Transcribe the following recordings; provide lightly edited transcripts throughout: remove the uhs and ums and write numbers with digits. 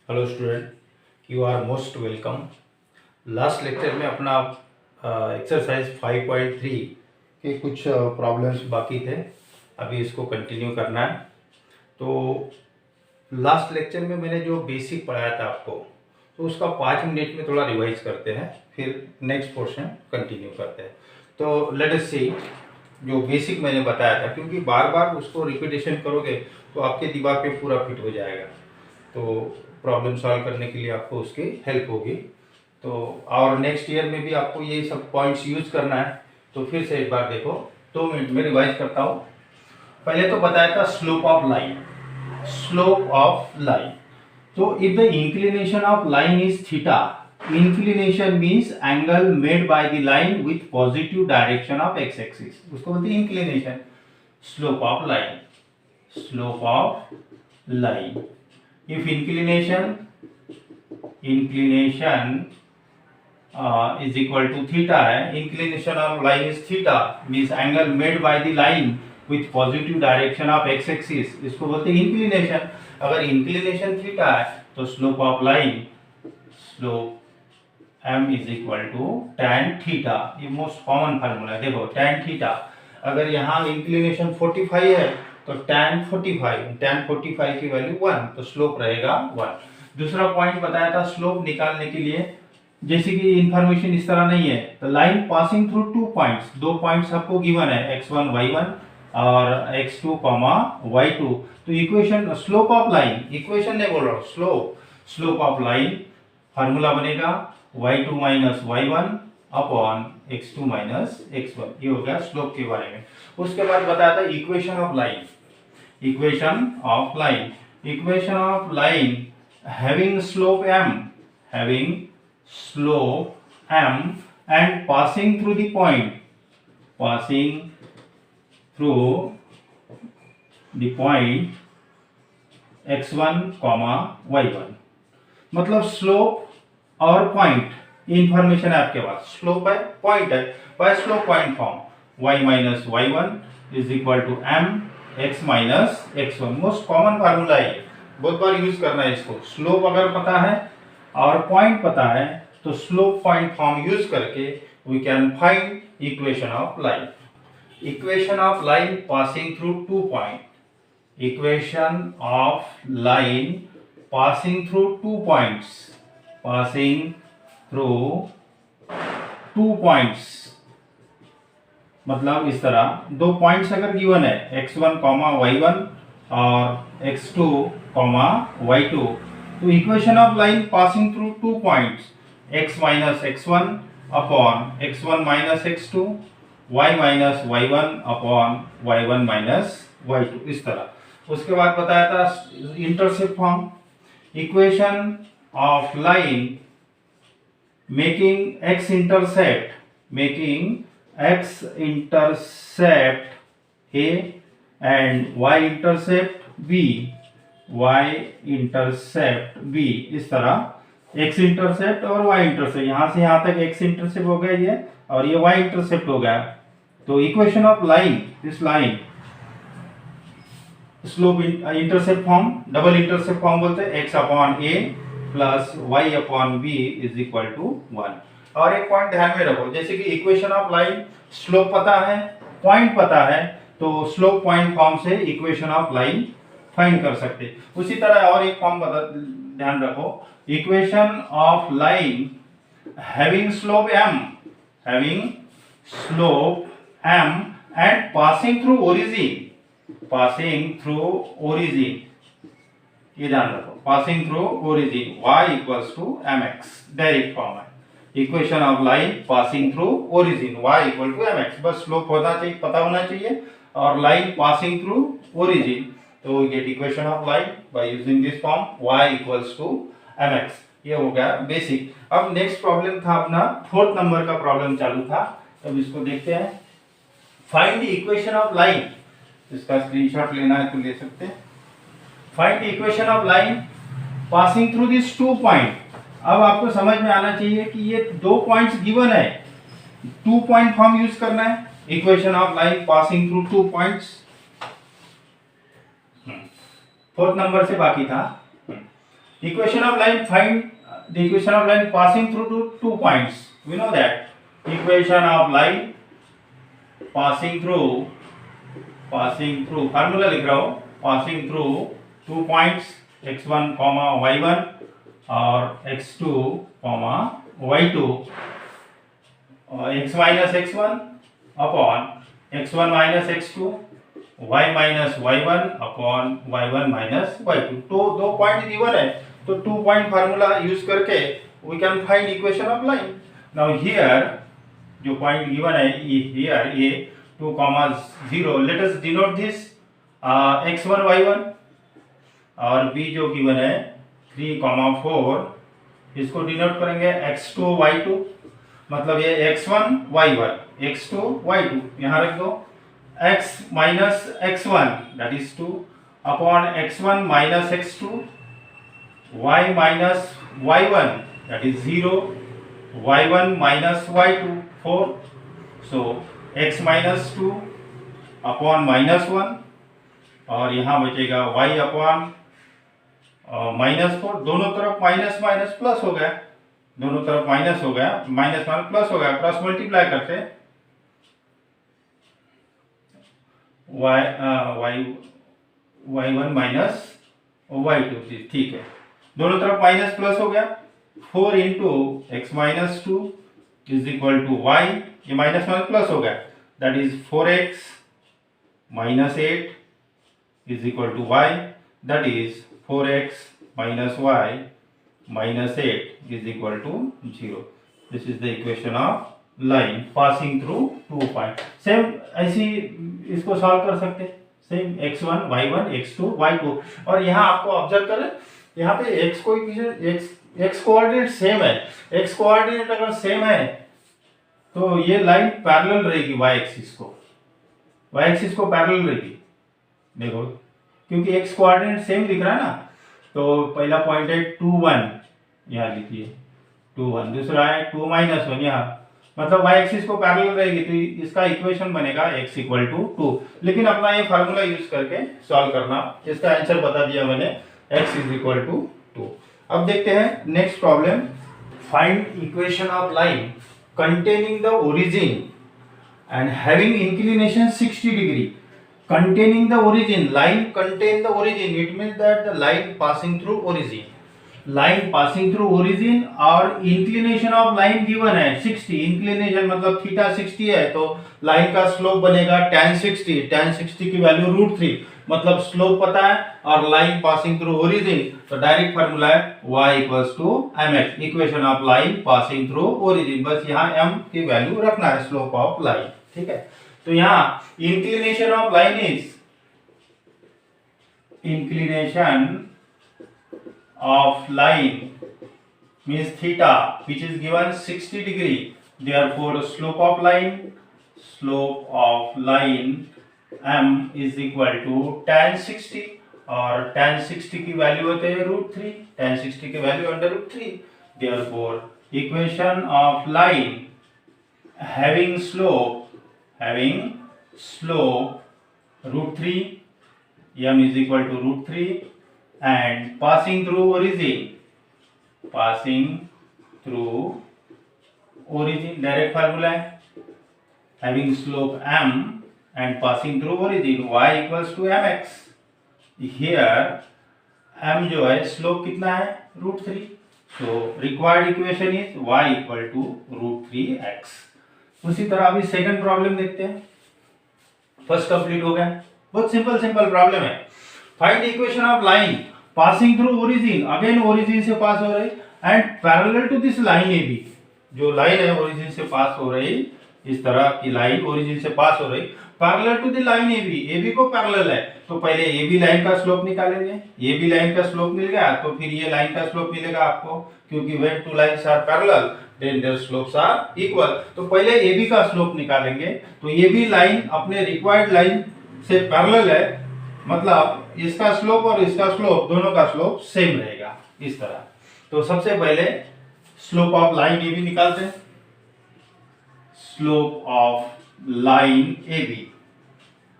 Hello student, you are most welcome. Last lecture में अपना exercise 5.3 के कुछ प्रॉब्लम्स बाकी थे, अभी इसको कंटिन्यू करना है। तो लास्ट लेक्चर में मैंने जो बेसिक पढ़ाया था आपको, तो उसका 5 मिनट में थोड़ा रिवाइज करते हैं, फिर नेक्स्ट पोर्शन कंटिन्यू करते हैं। तो लेट अस सी जो बेसिक मैंने बताया था, क्योंकि बार बार उसको रिपीटेशन करोगे तो आपके दिमाग पे पूरा फिट हो जाएगा, तो प्रॉब्लम सॉल्व करने के लिए आपको उसकी हेल्प होगी। तो और नेक्स्ट ईयर में भी आपको ये सब पॉइंट्स यूज करना है। तो फिर से एक बार देखो, 2 मिनट में रिवाइज करता हूँ। पहले तो बताया था slope of line. Slope of line, तो if the inclination of line is theta, inclination means angle made by the line with positive direction of X axis, उसको बोलते हैं inclination. Slope of line, slope of line. If inclination is equal to theta है, inclination of line is theta means angle made by the line with positive direction of x axis, इसको बोलते हैं inclination। अगर inclination theta है तो slope of line, slope m is equal to tan theta। ये most common formula है। देखो tan theta, अगर यहाँ inclination 45 है तो tan 45 की वैल्यू 1, तो स्लोप रहेगा 1। दूसरा पॉइंट बताया था स्लोप निकालने के लिए, जैसे कि इंफॉर्मेशन इस तरह नहीं है, तो line passing through 2 points, 2 points आपको गिवन है x1 y1 और x2 y2। तो equation slope of line, equation नहीं बोल रहा हूँ, स्लोप ऑफ लाइन फार्मूला बनेगा y2 minus y1 upon x2 minus x1। ये हो गया स्लोप के बारे में। उसके बाद बताया था equation of line. Equation of line having slope m and passing through the point x1, y1। मतलब स्लोप और पॉइंट, इंफॉर्मेशन है आपके पास, स्लोप है पॉइंट है, by slope point form y minus y1 is equal to m x minus x1। Most common formula है, बहुत बार use करना है इसको। स्लोप अगर पता है और पॉइंट पता है तो स्लोप पॉइंट फॉर्म यूज करके we can find equation of line. Equation of line passing through 2 point, equation of line passing through 2 points, passing through 2 points, मतलब इस तरह 2 पॉइंट्स अगर गिवन है x1, y1 और x2, y2, तो equation of line passing through 2 points x minus x1 upon x1 minus x2, y minus y1 upon y1 minus y2, इस तरह। उसके बाद बताया था intercept form, equation of line making x intercept A and y intercept B, इस तरह x intercept और y intercept, यहां से यहां तक x इंटरसेप्ट हो गया ये, और ये y इंटरसेप्ट हो गया। तो equation of line, this line slope intercept form, double intercept form बोलते हैं, x upon a plus y upon b is equal to 1। और एक पॉइंट ध्यान में रखो, जैसे कि इक्वेशन ऑफ लाइन स्लोप पता है, पॉइंट पता है, तो स्लोप पॉइंट फॉर्म से इक्वेशन ऑफ लाइन फाइंड कर सकते। उसी तरह और एक फॉर्म ध्यान रखो, equation of line having slope m and passing through origin, ये ध्यान रखो, passing through origin y equals to mx, direct form है। Equation of line passing through origin y equal to mx, बस स्लोप होना चाहिए, पता होना चाहिए, और लाइन पासिंग थ्रू ओरिजिन, तो we get equation of line by using this form y equals to mx। ये हो गया बेसिक। अब नेक्स्ट प्रॉब्लम था अपना 4th नंबर का प्रॉब्लम चालू था, तब इसको देखते हैं। Find the equation of line, इसका स्क्रीनशॉट लेना है तो ले सकते हैं। Find the equation of line passing through this 2 point. अब आपको समझ में आना चाहिए कि ये 2 पॉइंट्स गिवन है, 2 पॉइंट फॉर्म यूज करना है। Equation of line passing through 2 points, 4th number से बाकी था। Equation of line, find the equation of line passing through two points. We know that equation of line passing through formula लिख रहा हूँ, passing through 2 points x1, y1 और x2, y2, x minus x1 upon x1 minus x2, y minus y1 upon y1 minus y2. तो दो point given है, तो 2 point formula use करके we can find equation of line. Now here जो point given है here ये 2, 0, let us denote this x1 y1 और b जो गिवन है 3, 4 इसको डिनोट करेंगे x2 y2, मतलब ये x1 y1 x2 y2 यहाँ रख दो, x minus x1 that is 2 upon x1 minus x2, y minus y1 that is 0, y1 minus y2 4, so x minus 2 upon minus 1 और यहाँ बचेगा y upon माइनस 4, दोनों तरफ माइनस माइनस प्लस हो गया, दोनों तरफ माइनस हो गया, माइनस माइनस प्लस हो गया, क्रॉस मल्टीप्लाई करते y1 माइनस y2, ठीक है, दोनों तरफ माइनस प्लस हो गया, 4 into x minus 2 is equal to y, ये माइनस माइनस प्लस हो गया, that is 4x minus 8 is equal to y, that is 4x minus y minus 8 is equal to 0. This is the equation of line passing through 2 points. Same ऐसी इसको solve कर सकते हैं, same x1 y1 x2 y2, और यहाँ आपको observe करें यहाँ पे x coefficient x coordinate same है, x कोऑर्डिनेट अगर सेम है तो ये लाइन पैरेलल रहेगी y एक्सिस को पैरेलल रहेगी, देखो क्योंकि x कोऑर्डिनेट सेम दिख रहा है ना, तो पहला पॉइंट है 2, 1 यहाँ लिखिए 2, 1, दूसरा है 2 minus 1 यहाँ, मतलब y एक्सिस को पैरेलल रहेगी तो इसका इक्वेशन बनेगा x इक्वल टू 2, लेकिन अपना ये फार्मूला यूज करके सॉल्व करना, इसका आंसर बता दिया मैंने, x इज इक्वल टू 2. अब देखते हैं next problem, find equation of line containing the origin and having inclination 60 degree. Containing the origin, line contain the origin, it means that the line passing through origin, line passing through origin और inclination of line given है 60, inclination मतलब theta 60 है तो line का slope बनेगा tan 60, tan 60 की value √3, मतलब slope पता है और लाइन पासिंग थ्रू ओरिजिन, तो डायरेक्ट फार्मूला है y equals to mx, equation of line passing through origin, बस यहाँ m की वैल्यू रखना है, स्लोप ऑफ लाइन, ठीक है. तो यहाँ inclination of line is, inclination of line means theta which is given 60 degree, therefore slope of line m is equal to tan 60 और tan 60 की वैल्यू होते हैं √3, tan 60 की value √3, therefore equation of line having slope √3, m is equal to √3 and passing through origin direct formula है, having slope m and passing through origin y equals to mx. here m जो है slope कितना है √3, so required equation is y equal to √3x. उसी तरह अभी second problem देखते हैं, फर्स्ट कंप्लीट हो गया, बहुत सिंपल प्रॉब्लम है. Find equation of line passing through origin, again origin से पास हो रही and parallel to this line A B, जो लाइन है ओरिजिन से पास हो रही, इस तरह की लाइन ओरिजिन से पास हो रही parallel to the line A B को पैरेलल है, तो पहले ए बी लाइन का स्लोप निकालेंगे, ए बी लाइन का स्लोप मिल गया तो फिर ये लाइन का स्लोप मिलेगा आपको, क्योंकि when two lines are parallel then their slopes are equal, तो पहले ए बी का स्लोप निकालेंगे, तो ए बी लाइन अपने रिक्वायर्ड लाइन से पैरेलल है, मतलब इसका स्लोप और इसका स्लोप दोनों का स्लोप सेम रहेगा इस तरह. तो सबसे पहले slope of line A B निकालते हैं, slope of line A B,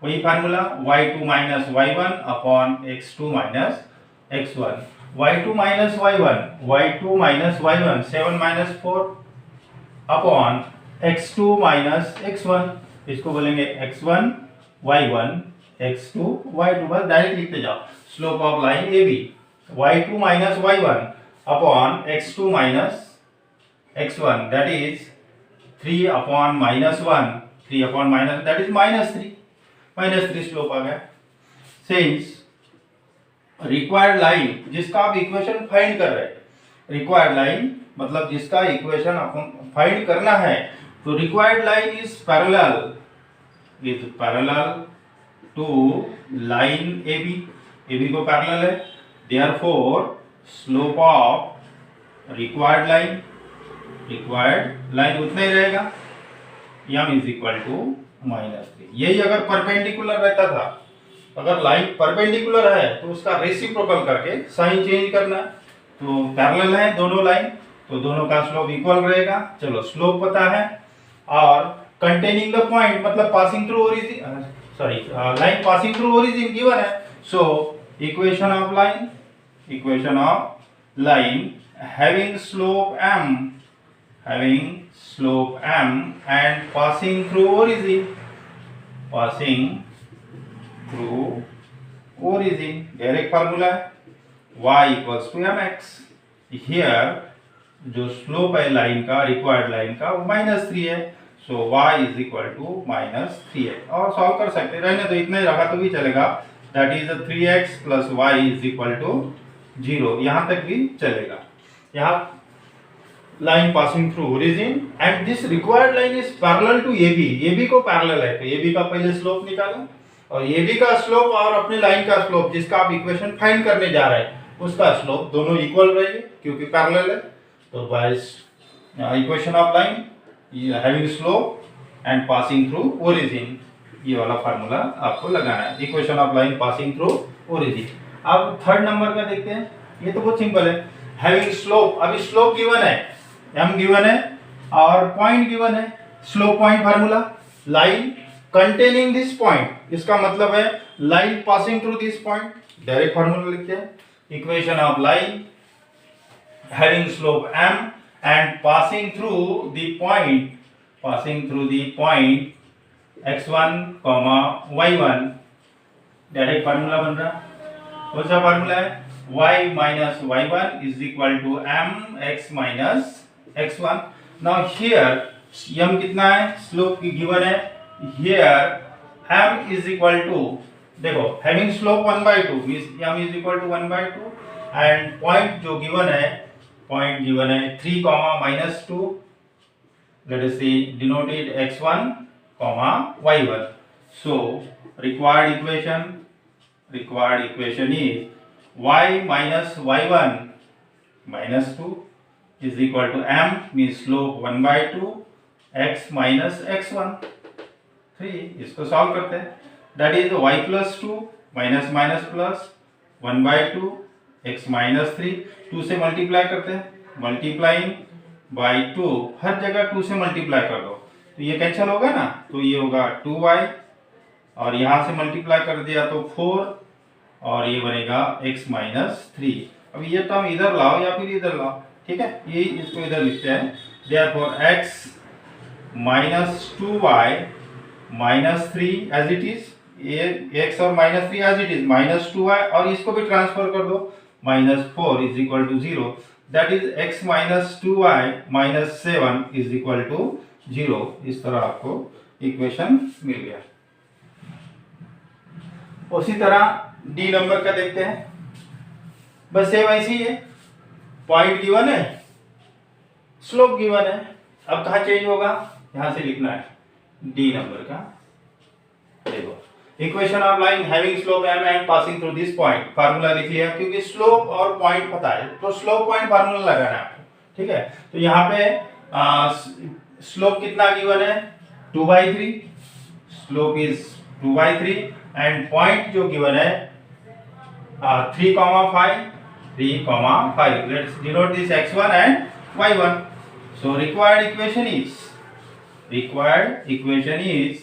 वही formula y2 minus y1 upon x2 minus x1, y2 minus y1 7 minus 4 upon x2 minus x1, इसको बोलेंगे x1 y1 x2 y2, बस डायरेक्ट लिखते जाओ। Slope of line AB y2 minus y1 upon x2 minus x1, that is 3 upon minus 1, 3 upon minus, that is minus 3 slope आ गया। Since required line जिसका आप equation find कर रहे हैं, required line मतलब जिसका इक्वेशन अपन फाइंड करना है, तो required line is parallel to line AB को पैरेलल है, therefore slope of required line उतना ही रहेगा, m इज इक्वल टू -3। यही अगर परपेंडिकुलर रहता था, अगर लाइन परपेंडिकुलर है तो उसका रेसिप्रोकल करके साइन चेंज करना है, तो पैरेलल है दोनों लाइन, तो दोनों का स्लोप इक्वल रहेगा। चलो स्लोप पता है, और कंटेनिंग द पॉइंट मतलब passing through origin, line passing through origin given है। So equation of line having slope m and passing through origin, direct formula है, y equals to mx। Here जो slope है line का, required line का, वो -3 है, so y is equal to -3 है। और सॉल्व कर सकते, रहने तो इतना ही रखा तो भी चलेगा, that is 3x plus y is equal to 0, यहाँ तक भी चलेगा। यहाँ line passing through origin and this required line is parallel to AB को पैरेलल है, तो AB का पहले स्लोप निकालो, और AB का स्लोप और अपने लाइन का स्लोप जिसका आप इक्वेशन फाइंड करने जा रहे हैं, उसका स्लोप दोनों इक्वल रहेंगे क्योंकि पैरेलल है। तो by equation of line having slope and passing through origin, ये वाला फार्मूला आपको लगाना है, equation of line passing through origin. अब थर्ड नंबर का देखते हैं, ये तो बहुत सिंपल है, हैविंग स्लोप। अभी स्लोप गिवन है, m गिवन है और पॉइंट गिवन है, slope point formula, line containing this point, इसका मतलब है line passing through this point, direct formula लिखते हैं, equation of line having slope m and passing through the point x1, y1, direct formula बन रहा, कौन सा फार्मूला है, y minus y1 is equal to mx minus x1। now here m कितना है, slope की गिवन है, here m is equal to, देखो having slope 1/2 means m is equal to 1/2 and point जो गिवन है, 3, -2, let us see denoted x1, y1। so required equation is y minus y1 -2 is equal to m means slope 1/2 x minus x1 3। इसको solve करते हैं, that is y plus 2 minus plus 1/2 x minus 3, 2 से multiply करते हैं, multiplying by 2, हर जगह 2 से multiply कर दो तो ये कैंसिल होगा ना, तो ये होगा 2y, और यहाँ से मल्टीप्लाई कर दिया तो 4, और ये बनेगा x माइनस 3। अब ये टर्म इधर लाओ या फिर इधर लाओ, ठीक है, ये इसको इधर लिखते हैं, therefore x minus 2y minus 3 as it is, ये x और minus 3 as it is, minus 2y, और इसको भी ट्रांसफर कर दो, -4 is equal to 0, that is x minus 2y minus 7 is equal to 0। इस तरह आपको इक्वेशन मिल गया। उसी तरह डी नंबर का देखते हैं, बस सेम ऐसे ही है, पॉइंट गिवन है, स्लोप गिवन है, अब कहाँ चेंज होगा, यहां से लिखना है डी नंबर का। देखो equation of line having slope m and passing through this point, formula लिख लिया क्योंकि स्लोप और पॉइंट पता है, तो स्लोप पॉइंट फार्मूला लगाना है आपको, ठीक है। तो यहाँ पे स्लोप कितना गिवन है, 2/3, स्लोप इज 2/3 एंड पॉइंट जो गिवन है 3,5, let's denote this x1 and y1। so required equation is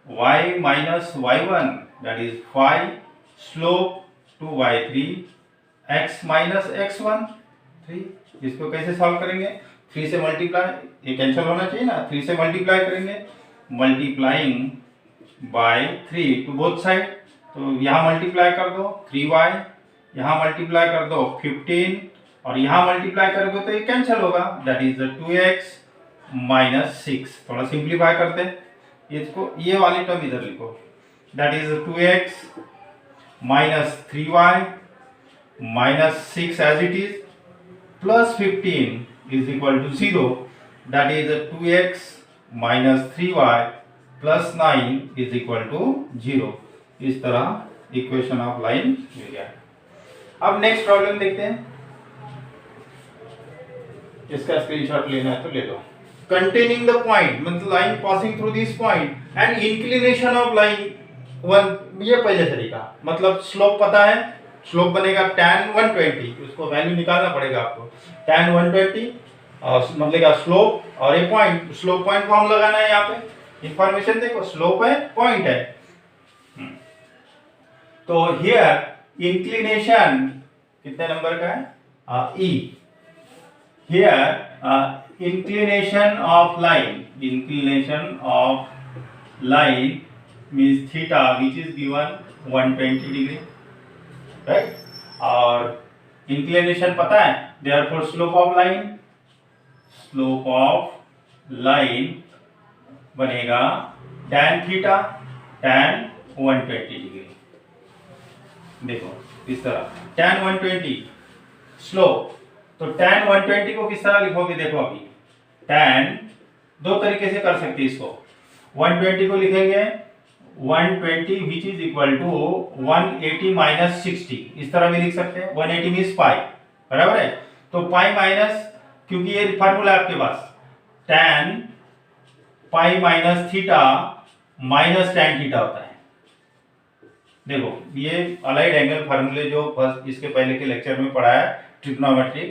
y minus y1, that is 5, slope 2/3, x minus x1 3। इसको कैसे सॉल्व करेंगे? 3 से मल्टीप्लाई, ये कैंसिल होना चाहिए ना, 3 से मल्टीप्लाई करेंगे, multiplying by 3 to both side, तो यहाँ मल्टीप्लाई कर दो 3y, यहाँ मल्टीप्लाई कर दो 15 और यहाँ मल्टीप्लाई करोगे तो ये कैंसिल होगा, that is the 2x minus 6। थोड़ा सिंप्लीफाई करते हैं इसको, ये वाली टर्म इधर लिखो, that is 2x minus 3y minus 6 as it is plus 15 is equal to 0, that is 2x minus 3y plus 9 is equal to 0। इस तरह इक्वेशन ऑफ लाइन मिल गया। अब नेक्स्ट प्रॉब्लम देखते हैं, इसका स्क्रीनशॉट लेना है तो ले लो। कंटेनिंग द पॉइंट मतलब line passing through this point and inclination of line 1, ये पहले तरीका, मतलब स्लोप पता है, स्लोप बनेगा tan 120, उसको वैल्यू निकालना पड़ेगा आपको, tan 120 और मतलब स्लोप और ये पॉइंट, स्लोप पॉइंट को हम लगाना है, यहाँ पे इंफॉर्मेशन देखो, स्लोप है पॉइंट है, तो हियर इंक्लिनेशन कितने नंबर का है, E, here inclination of line means theta which is given 120 degree, right? और इंक्लिनेशन पता है, therefore slope of line बनेगा tan theta tan 120 डिग्री। देखो इस तरह tan 120 स्लोप, तो tan 120 को किस तरह लिखोगे? देखो अभी tan दो तरीके से कर सकते हैं इसको, 120 को लिखेंगे 120 which is equal to 180 minus 60, इस तरह भी लिख सकते हैं, 180 मीन्स पाई, बराबर है, तो पाई माइनस, क्योंकि ये फार्मूला आपके पास tan pi minus theta minus tan theta होता है। देखो ये अलाइड एंगल फार्मूले जो फर्स्ट इसके पहले के लेक्चर में पढ़ा है, ट्रिग्नोमेट्री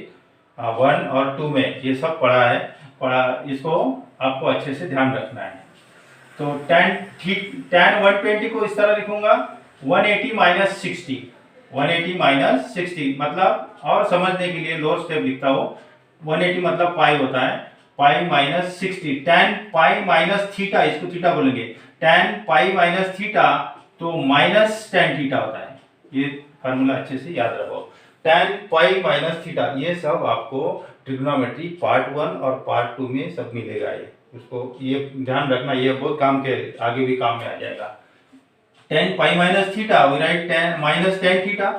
1 और 2 में ये सब पढ़ा, इसको आपको अच्छे से ध्यान रखना है। तो tan 120 को इस तरह लिखूंगा 180 माइनस 60, 180 माइनस 60 मतलब, और समझने के लिए लोअर स्टेप लिखता हूँ, 180 मतलब पाई होता है, pi minus 60, tan pi minus theta, इसको थीटा बोलेंगे, tan पाई माइनस थीटा तो माइनस tan थीटा होता है, ये फार्मूला अच्छे से याद रखो, tan पाई माइनस थीटा, ये सब आपको ट्रिग्नोमेट्री पार्ट 1 और पार्ट 2 में सब मिलेगा, ये उसको ये ध्यान रखना, ये बहुत काम के आगे भी काम में आ जाएगा। tan pi minus theta we write tan minus tan theta,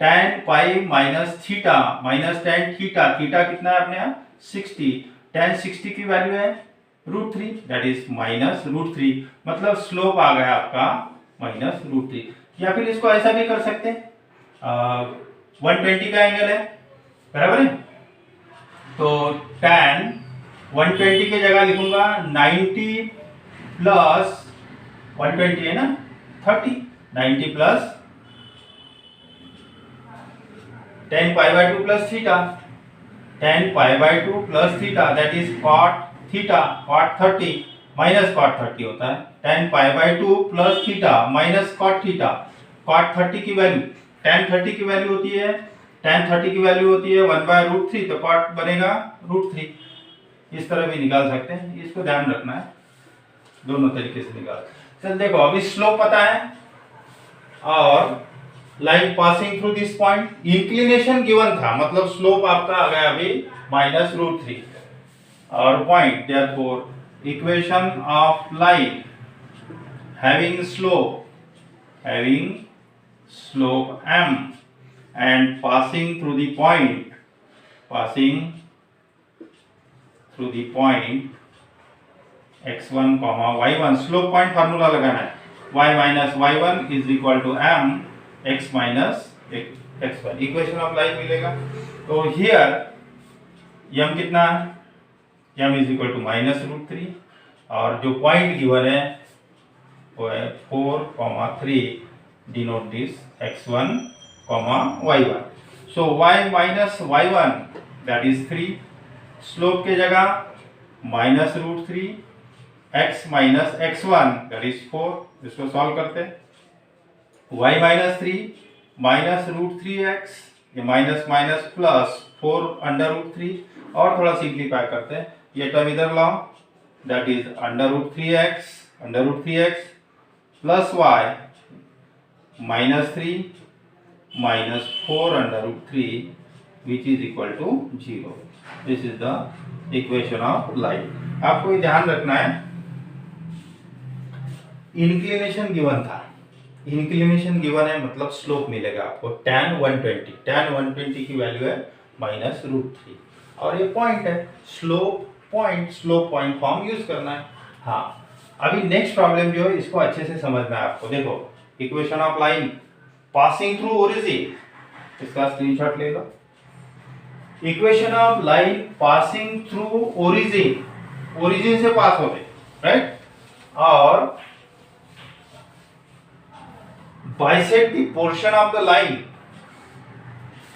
tan pi minus theta minus tan theta, theta कितना है अपने यहाँ 60, tan 60 की वैल्यू है √3, दैट इज माइनस √3, मतलब स्लोप आ गया आपका माइनस √3। या फिर इसको ऐसा भी कर सकते हैं, 120 का एंगल है, बराबर है, तो tan 120 की जगह लिखूंगा 90 प्लस 120 है ना 30, 90 plus tan pi by 2 plus theta, tan pi by 2 plus theta that is cot theta, cot 30 minus cot 30 होता है, tan pi by 2 plus theta minus cot theta, cot 30 की वैल्यू, tan 30 की value होती है, tan 30 की value होती है 1/√3, तो cot बनेगा √3, इस तरह भी निकाल सकते हैं, इसको ध्यान रखना है, दोनों तरीके से निकाल। चल देखो अभी स्लोप पता है और line passing through this point, inclination given था, मतलब स्लोप आपका आ गया अभी माइनस √3 और point, therefore equation of line having slope m and passing through the point x1 y1, slope point formula लगाना है, y minus y1 is equal to m x minus x1, equation of line मिलेगा। तो here m कितना है, m is equal to minus √3 और जो point given है वो है 4, 3, denote this x1, y1, so y minus y1 that is 3, slope के जगह minus √3, x minus x1 that is 4, इसको सॉल्व करते हैं, y माइनस 3 माइनस √3x ये माइनस माइनस प्लस 4√3 और थोड़ा सिंप्लीफाई करते हैं, ये टर्म इधर लाओ, that is √3x plus y -3 minus 4√3 which is equal to 0. This is the equation of line. आपको ये ध्यान रखना है, इंक्लिनेशन गिवन था, इंक्लिनेशन गिवन है मतलब स्लोप मिलेगा आपको tan 120 की वैल्यू है -√3 और ये पॉइंट है, स्लोप पॉइंट फॉर्म यूज करना है। हाँ, अभी नेक्स्ट प्रॉब्लम जो है इसको अच्छे से समझना है आपको। देखो equation of line passing through origin, इसका स्क्रीनशॉट ले लो। Equation of line passing through origin से पास होते, राइट, और bisect the portion of the line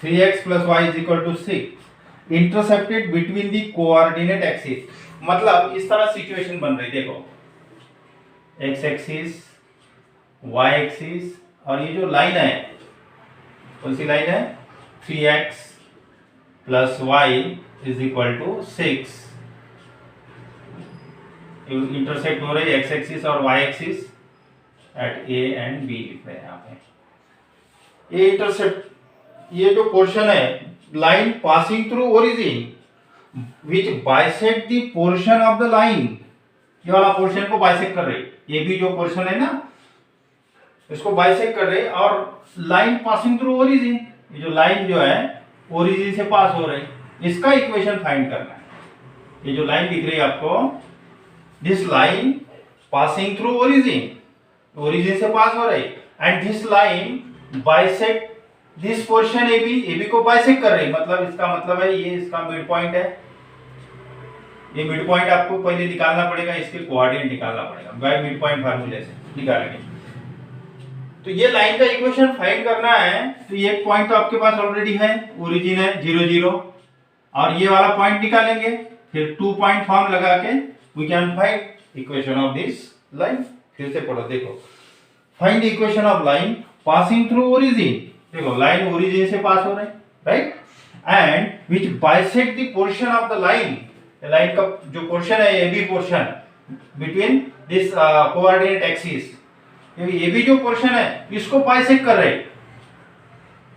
3x + y = 6 intercepted between the coordinate axis. मतलब इस तरह सिचुएशन बन रही, देखो x एक्सिस, y एक्सिस, और ये जो लाइन है कौन सी लाइन है, 3x + y = 6 इंटरसेक्ट हो रही है x एक्सिस और y axis at a and b लिख रहे हैं यहाँ पे। ये इंटरसेप्ट, ये जो पोर्शन है line passing through origin which bisect the portion of the line, ये वाला पोर्शन को बाइसेक्ट कर रही, ये भी जो पोर्शन है ना इसको बाइसेक्ट कर रही, और लाइन पासिंग थ्रू ओरिजिन, ये जो लाइन जो है ओरिजिन से पास हो रही, इसका इक्वेशन फाइंड करना है। ये जो लाइन दिख रही है आपको, this line passing through origin से पास हो रही, and this line bisect this portion AB को बाइसेक्ट कर रही, मतलब इसका मतलब है ये इसका मिड पॉइंट है। ये मिड पॉइंट आपको पहले निकालना पड़ेगा, इसके कोऑर्डिनेट निकालना पड़ेगा बाय मिड पॉइंट फार्मूले से निकालेंगे। तो ये लाइन का इक्वेशन फाइंड करना है, तो ये पॉइंट तो आपके पास ऑलरेडी है, ओरिजिन है 0 0, और ये वाला पॉइंट निकालेंगे, फिर 2 पॉइंट फॉर्म लगा के we can find equation of this line. फिर से पढ़ो, देखो find the equation of line passing through origin, देखो लाइन ओरिजिन से पास हो रही, right, and which bisect the portion of the line, line का जो पोर्शन है AB portion between this coordinate axis, ये भी जो पोर्शन है इसको बाइसेक्ट कर रही,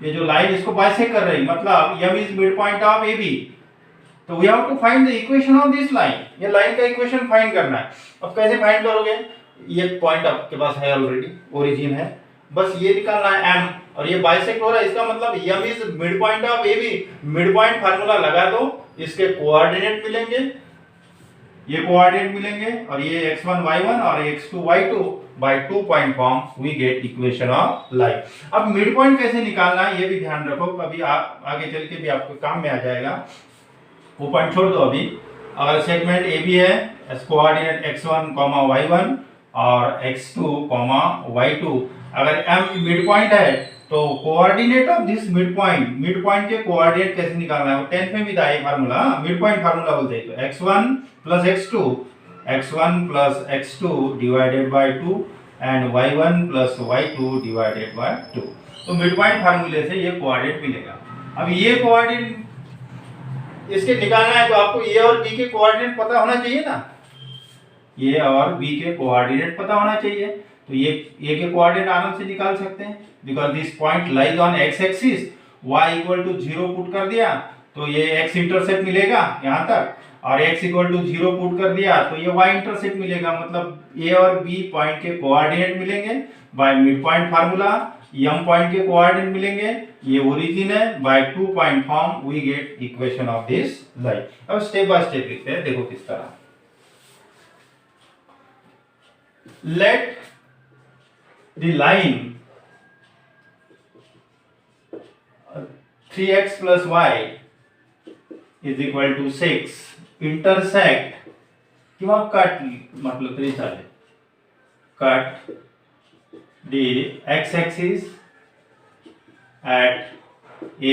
ये जो लाइन इसको बाइसेक्ट कर रही, मतलब M is mid point of AB, तो we have to find the equation of this line, ये लाइन का इक्वेशन फाइंड करना है। अब कैसे फाइंड करोगे, ये पॉइंट आपके पास है ऑलरेडी, ओरिजिन है, बस ये निकालना है M, और ये बाइसेक्ट हो रहा है, इसका मतलब M is mid point of AB, mid point formula लगा दो, इसके कोऑर्डिनेट मिलेंगे, ये कोऑर्डिनेट मिलेंगे, और ये x1 y1 और x2 y2 by 2 point form we get equation of line. अब मिड पॉइंट कैसे निकालना है ये भी ध्यान रखो, अभी आप आगे चल के भी आपको काम में आ जाएगा, वो पॉइंट छोड़ दो अभी। अगर सेगमेंट AB है, कोऑर्डिनेट x1, y1 और x2, y2, अगर M मिड पॉइंट है तो coordinate of this mid point के कोऑर्डिनेट कैसे निकालना है, वो 10th में भी था ये फार्मूला, मिड पॉइंट फार्मूला बोलते हैं, तो x1 + x2 divided by 2 and y1 + y2 divided by 2, तो मिड पॉइंट फार्मूले से ये कोऑर्डिनेट मिलेगा। अब ये कोऑर्डिनेट इसके निकालना है तो आपको A और B के कोऑर्डिनेट पता होना चाहिए ना, A और B के कोऑर्डिनेट पता होना चाहिए, तो ये A के कोऑर्डिनेट आराम से निकाल सकते हैं, because this point lies on x axis, y = 0 put कर दिया तो ये x इंटरसेप्ट मिलेगा यहाँ तक, और x = 0 पुट कर दिया तो ये y इंटरसेप्ट मिलेगा, मतलब A और B पॉइंट के कोऑर्डिनेट मिलेंगे by mid point formula, M point के कोऑर्डिनेट मिलेंगे, ये ओरिजिन है, by 2 point form we get equation of this line. अब स्टेप बाय स्टेप लिखते हैं, देखो किस तरह। Let the line 3x + y = 6 intersect किंवा कट, मतलब तरी चालेल, cut the x axis at A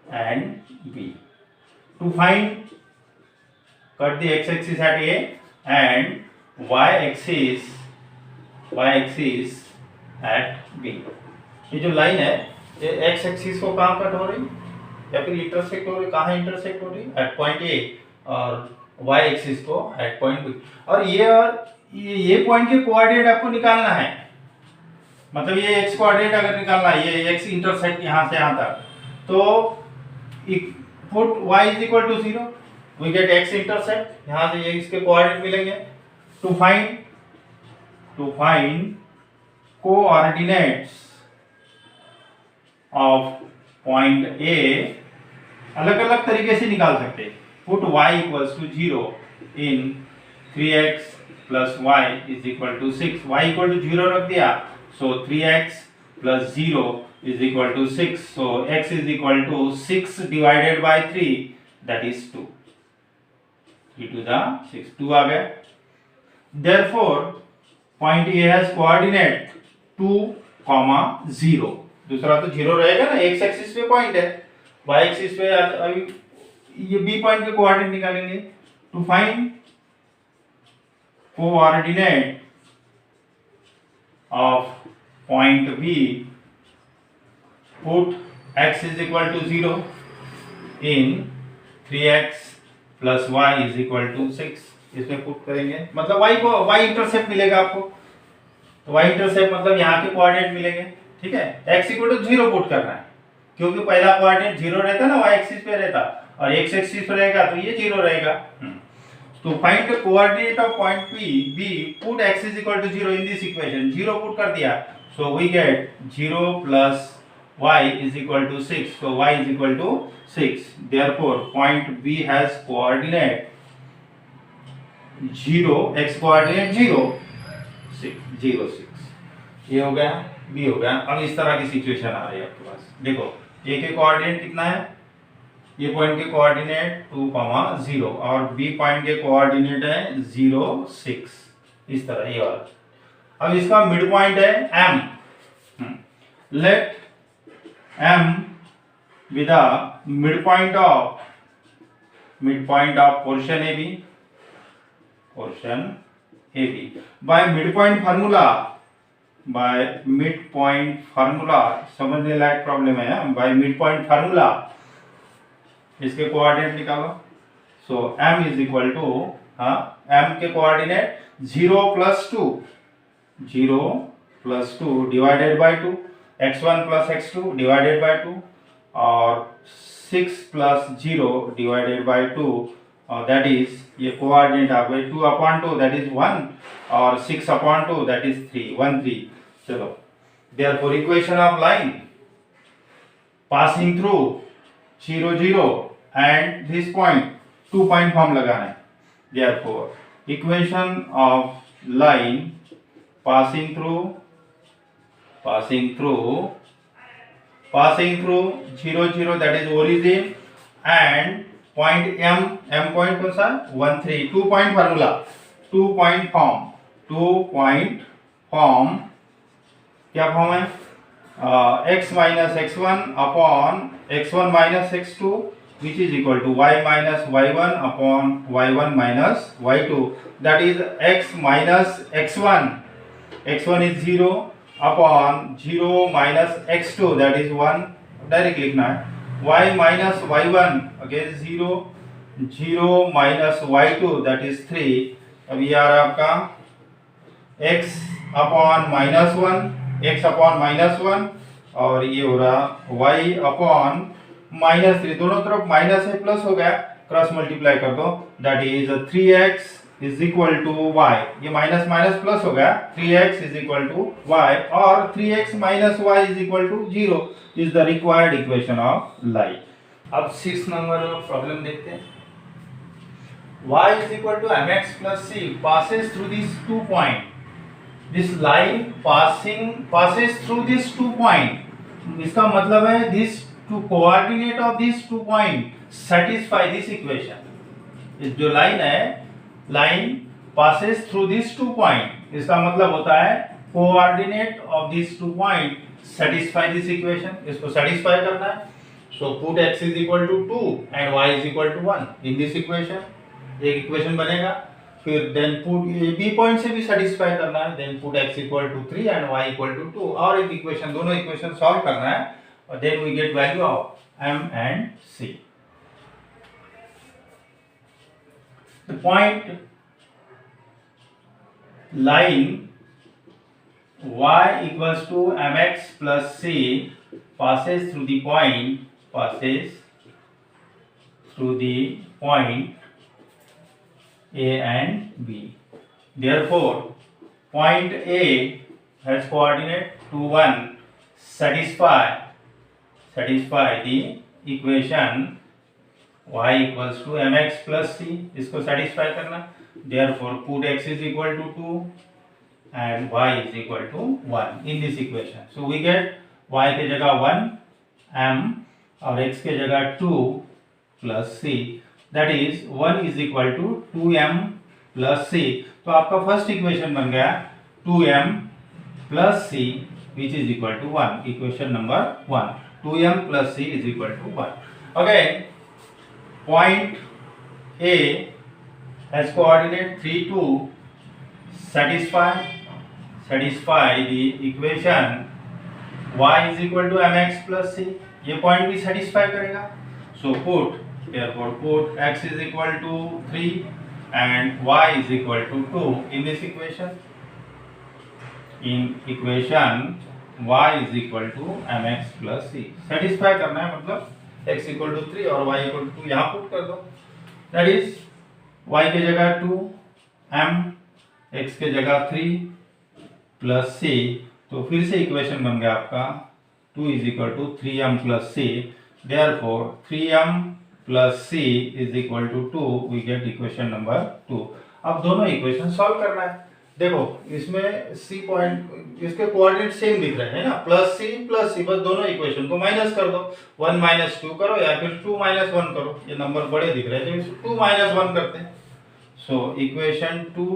and B. To find cut the x axis at A and y axis at B. ये जो लाइन है ये एक्स एक्सिस को कहाँ कट हो रही या फिर इंटरसेक्ट हो रही, कहाँ इंटरसेक्ट हो रही, एट पॉइंट ए, और वाई एक्सिस को एट पॉइंट बी। और ये पॉइंट के कोऑर्डिनेट आपको निकालना है, मतलब ये एक्स कोऑर्डिनेट अगर निकालना है, ये एक्स इंटरसेक्ट यहाँ से यहाँ तक, तो put y is equal to 0, we get x intersect, यहाँ से ये इसके कोऑर्डिनेट मिलेंगे। To find coordinates of point A, अलग अलग तरीके से निकाल सकते हैं। पुट y इक्वल्स टू 0 इन 3x plus y is equal to 6, y equal to 0 रख दिया, so 3x plus 0 is equal to 6, so x is equal to 6 divided by 3, that is 2, 3 to the 6, 2 आ गया। therefore point A has coordinate 2, 0, दूसरा तो 0 रहेगा ना, x axis पे point है, y axis पे अभी ये b पॉइंट के कोऑर्डिनेट निकालेंगे। To find coordinate of point B, put x is equal to 0 in 3x plus y is equal to 6, इसमें पुट करेंगे, मतलब y को y इंटरसेप्ट मिलेगा आपको, तो y इंटरसेप्ट मतलब यहाँ के कोऑर्डिनेट मिलेंगे, ठीक है। x इक्वल टू 0 पुट करना है, क्योंकि पहला कोऑर्डिनेट 0 रहता ना, y एक्सिस पे रहता, और x एक्सिस पे रहेगा तो ये 0 रहेगा। तो find the coordinate of point B, put x is equal to 0 in this equation, 0 put कर दिया, so we get 0 plus y is equal to 6, so y is equal to 6, therefore point B has coordinate 0, x coordinate 0, 6, 0, 6, ये हो गया, B हो गया। अब इस तरह की सिचुएशन आ रही है आपके पास, देखो A के कोऑर्डिनेट कितना है, ये पॉइंट के कोऑर्डिनेट 2, 0, और B पॉइंट के कोऑर्डिनेट है 0, 6, इस तरह ये वाला। अब इसका मिड पॉइंट है M, let M with the midpoint of portion AB by midpoint formula, समझने लायक प्रॉब्लम है, by midpoint formula इसके कोऑर्डिनेट निकालो। सो M is equal to M के coordinate 0 plus 2 divided by 2, x1 plus x2 divided by 2, और 6 plus 0 divided by 2, that is ये coordinate आ गए 2 upon 2 that is 1, और 6 upon 2 that is 3, 1 3। चलो, therefore equation of line passing through 0 0 and this point, 2 point form लगाना है, therefore equation of line passing through 0 0, that is origin, and point M point कौन सा 1 3, 2 point formula, 2 point form क्या form है, x minus x1 upon x1 minus x2 which is equal to y minus y1 upon y1 minus y2, that is x minus x1 is 0 upon 0 minus x2 that is 1, direct लिखना है, y minus y1 again 0 minus y2 that is 3। अब ये आ रहा आपका x upon minus 1 और ये हो रहा y upon -3, दोनों तरफ माइनस है प्लस हो गया, क्रॉस मल्टीप्लाई कर दो, that is 3x is equal to y, ये माइनस माइनस प्लस हो गया, 3x is equal to y, और 3x minus y is equal to 0 is the required equation of line। अब 6 नंबर प्रॉब्लम देखते हैं। y is equal to mx plus c passes through these 2 points, this line passes through these 2 points, इसका मतलब है this to coordinate of these 2 points satisfy this equation। इस जो line है, line passes through these 2 points, इसका मतलब होता है coordinate of these 2 points satisfy this equation, इसको satisfy करना है। so put x is equal to 2 and y is equal to 1 in this equation, एक इक्वेशन बनेगा। फिर देन पुट बी पॉइंट से भी सेटिस्फाई करना है, then put x equal to 3 and y equal to 2, और एक इक्वेशन, दोनों इक्वेशन सॉल्व करना है then we get value of M and C. The point line y equals to mx plus c passes through the point A and B. Therefore, point A has coordinate 2, 1 satisfy the equation y equals to mx plus c. इसको satisfy करना. Therefore, put x is equal to 2 and y is equal to 1 in this equation. So we get y के जगह 1 m और x के जगह 2 plus c. That is 1 is equal to 2m plus c. तो आपका first equation बन गया 2m plus c which is equal to 1. Equation number 1. 2m plus c is equal to 1. Again, point A has coordinate 3, 2 satisfy the equation y is equal to mx plus c. ये point भी satisfy करेगा. So therefore put x is equal to 3 and y is equal to 2 in this equation. In equation y is equal to mx plus c. Satisfy करना है मतलब x equal to 3 और y equal to 2 यहाँ put कर दो. That is y के जगह 2 m, x के जगह 3 प्लस c. तो फिर से इक्वेशन बन गया आपका 2 is equal to 3m plus c. Therefore 3m plus c is equal to 2. We get equation number 2. अब दोनों इक्वेशन सॉल्व करना है. देखो इसमें c पॉइंट इसके कोऑर्डिनेट सेम दिख रहे हैं ना, प्लस सी. बस दोनों इक्वेशन को माइनस कर दो. 1 माइनस 2 करो या फिर 2 माइनस 1 करो. ये नंबर बड़े दिख रहे हैं तो 2 माइनस 1 करते हैं. So equation 2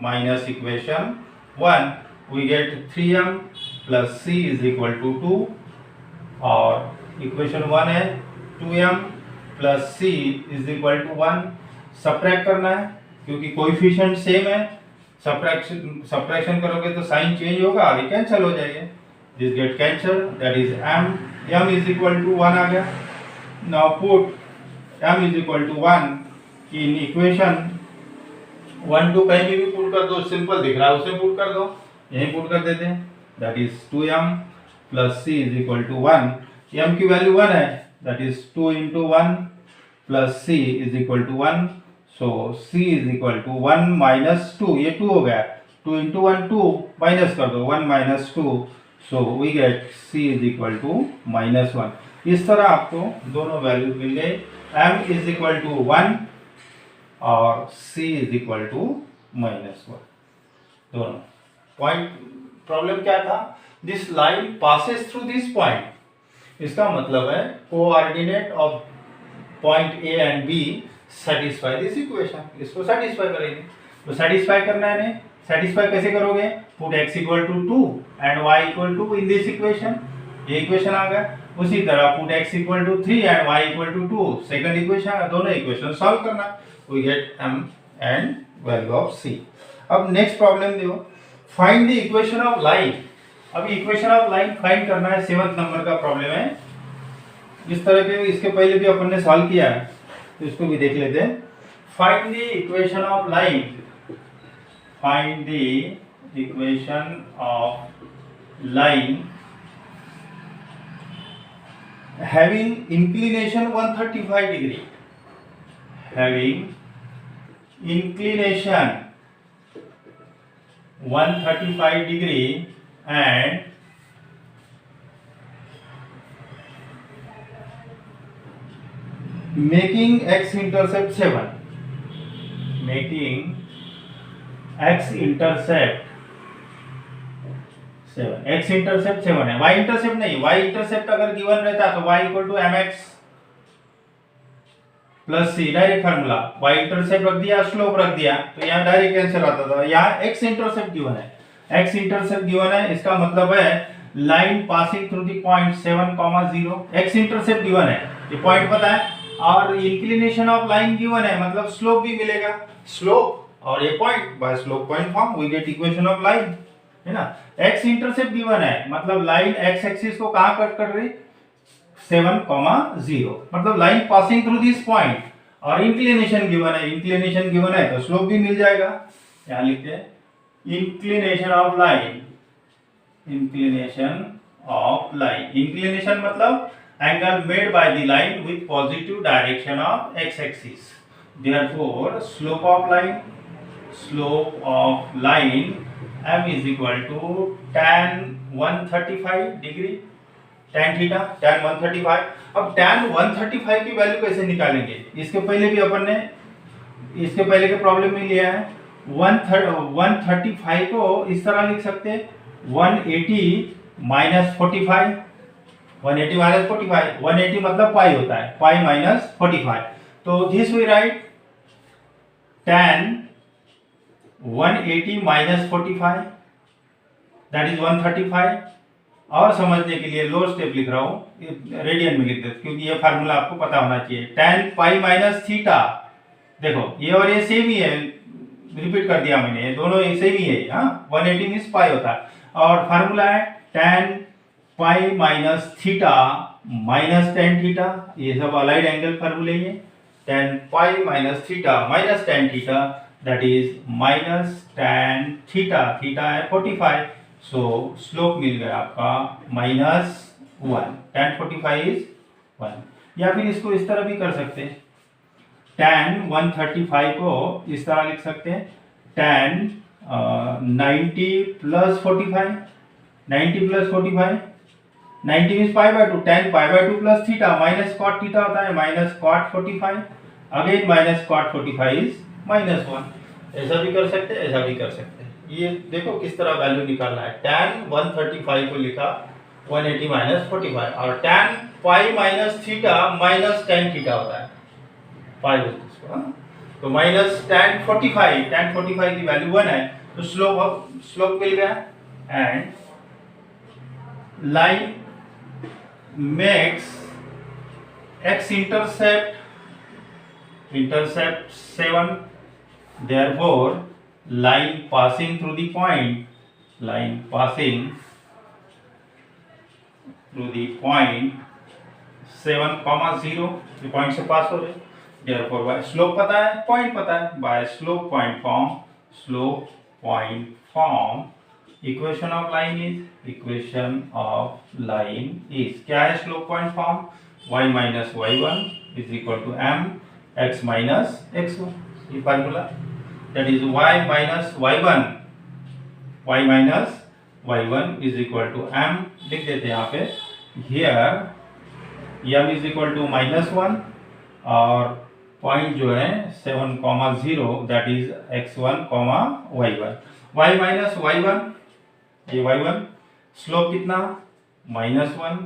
minus equation 1 we get 3m plus c is equal to 2 और इक्वेशन 1 है 2m plus c is equal to 1. Subtract करना है क्योंकि कोएफिशिएंट सेम है. सब्ट्रैक्शन करोगे तो साइन चेंज होगा, आगे कैंसिल हो जाएंगे. This get cancel. That is m is equal to 1 आ गया. Now put m is equal to 1 in equation 1 2 कहीं भी पुट कर दो. सिंपल दिख रहा है उसे पुट कर दो. यहीं पुट कर देते हैं. That is 2m plus c is equal to 1. m की वैल्यू 1 है. That is 2 into 1 plus c is equal to 1. So c is equal to 1 minus 2. ये 2 हो गया. 2 into 1 2 माइनस कर दो 1 minus 2. So we get c is equal to minus 1. इस तरह आपको दोनों वैल्यू मिल गए. m is equal to 1 और c is equal to minus 1. दोनों पॉइंट. प्रॉब्लम क्या था? This line passes through this point. इसका मतलब है coordinate of point A and B satisfy this equation. इसको satisfy करेंगे. तो satisfy करना है नहीं. satisfy कैसे करोगे? put x equal to 2 and y equal to in this equation. ये इक्वेशन आ गया. उसी तरह put x equal to 3 and y equal to 2. Second equation. दोनों इक्वेशन सॉल्व करना. we get m and value of c. अब next problem देखो. Find the equation of line. अभी इक्वेशन ऑफ लाइन फाइंड करना है. 7th नंबर का problem है. इस तरह के इसके पहले भी अपन ने सॉल्व किया है तो इसको भी देख लेते हैं. Find the equation of line. Find the equation of line having inclination 135 degree. Having inclination 135 degree and making x intercept 7. making x intercept 7. x intercept 7 है. y intercept नहीं. y intercept अगर गिवन रहता तो y equal to mx plus c. Direct formula. y intercept रख दिया, slope रख दिया तो यहाँ डायरेक्ट कैंसिल आता था. यहाँ x intercept गिवन है. x intercept गिवन है. इसका मतलब है line passing through the point 7, 0. x intercept given है. ये पॉइंट पता है और इंक्लिनेशन ऑफ लाइन गिवन है मतलब स्लोप भी मिलेगा. स्लोप और ये point by slope point form we get equation of line है ना. x इंटरसेप्ट गिवन है मतलब लाइन x एक्सिस को कहां कट कर रही? 7,0 मतलब line passing through this point और इंक्लिनेशन गिवन है, इंक्लिनेशन गिवन है तो स्लोप भी मिल जाएगा। यहां लिखते हैं inclination of line, inclination of line, inclination मतलब angle made by the line with positive direction of X axis. Therefore slope of line, slope of line m is equal to tan 135 degree, tan theta, tan 135। अब tan 135 की value कैसे निकालेंगे? इसके पहले भी अपन ने इसके पहले के प्रॉब्लम में लिया है। 135 को इस तरह लिख सकते हैं 180 माइनस 45, 180 माइनस 45, 180 मतलब पाई होता है, पाई माइनस 45। तो this we write tan 180 minus 45 that is 135। और समझने के लिए लोअर स्टेप लिख रहा हूं, रेडियन में लिख देते क्योंकि ये फार्मूला आपको पता होना चाहिए। tan पाई माइनस थीटा, देखो ये और ये सेम ही है, रिपीट कर दिया मैंने, ये दोनों सेम ही है। हाँ 180 मींस पाई होता है और फार्मूला है tan pi minus theta minus tan theta, ये सब अलाइड एंगल फार्मूले ही है। tan pi minus theta minus tan theta that is minus tan theta, theta है 45, so slope मिल गया आपका -1, tan 45 is 1। या फिर इसको इस तरह भी कर सकते हैं, tan 135 को इस तरह लिख सकते हैं tan 90 plus 45, 90 plus 45, 90 means π/2, tan π/2 plus theta minus cot theta होता है minus cot 45, again minus cot 45 is -1। ऐसा भी कर सकते हैं, ऐसा भी कर सकते हैं। ये देखो किस तरह वैल्यू निकालना है। tan 135 को लिखा 180 माइनस 45 और tan pi minus theta minus tan theta होता है, पाई बोलते हैं इसको। तो माइनस tan 45 की वैल्यू 1 है तो स्लोप मिल गया। And line makes x intercept 7, therefore line passing through the point 7,0 ये पॉइंट से पास हो रहे, therefore by स्लोप पता है, पॉइंट पता है, by slope point form equation of line is क्या है slope point form? y minus y1 is equal to m x minus x1, ये formula that is y minus y1 is equal to m, लिख देते हैं यहाँ पे, here m is equal to -1 और point जो है 7,0 that is x1, y1, y minus y1 ये y1, स्लोप कितना -1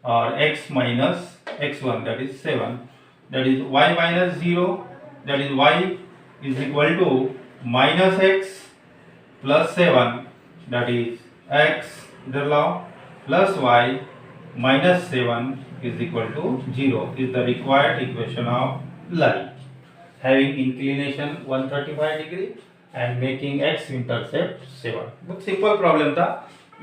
और x minus x1 that is 7, that is y minus 0 that is y is equal to minus x plus 7 that is x the law plus y minus 7 is equal to 0 is the required equation of line having inclination 135 degree and making x intercept 7। बहुत simple problem था,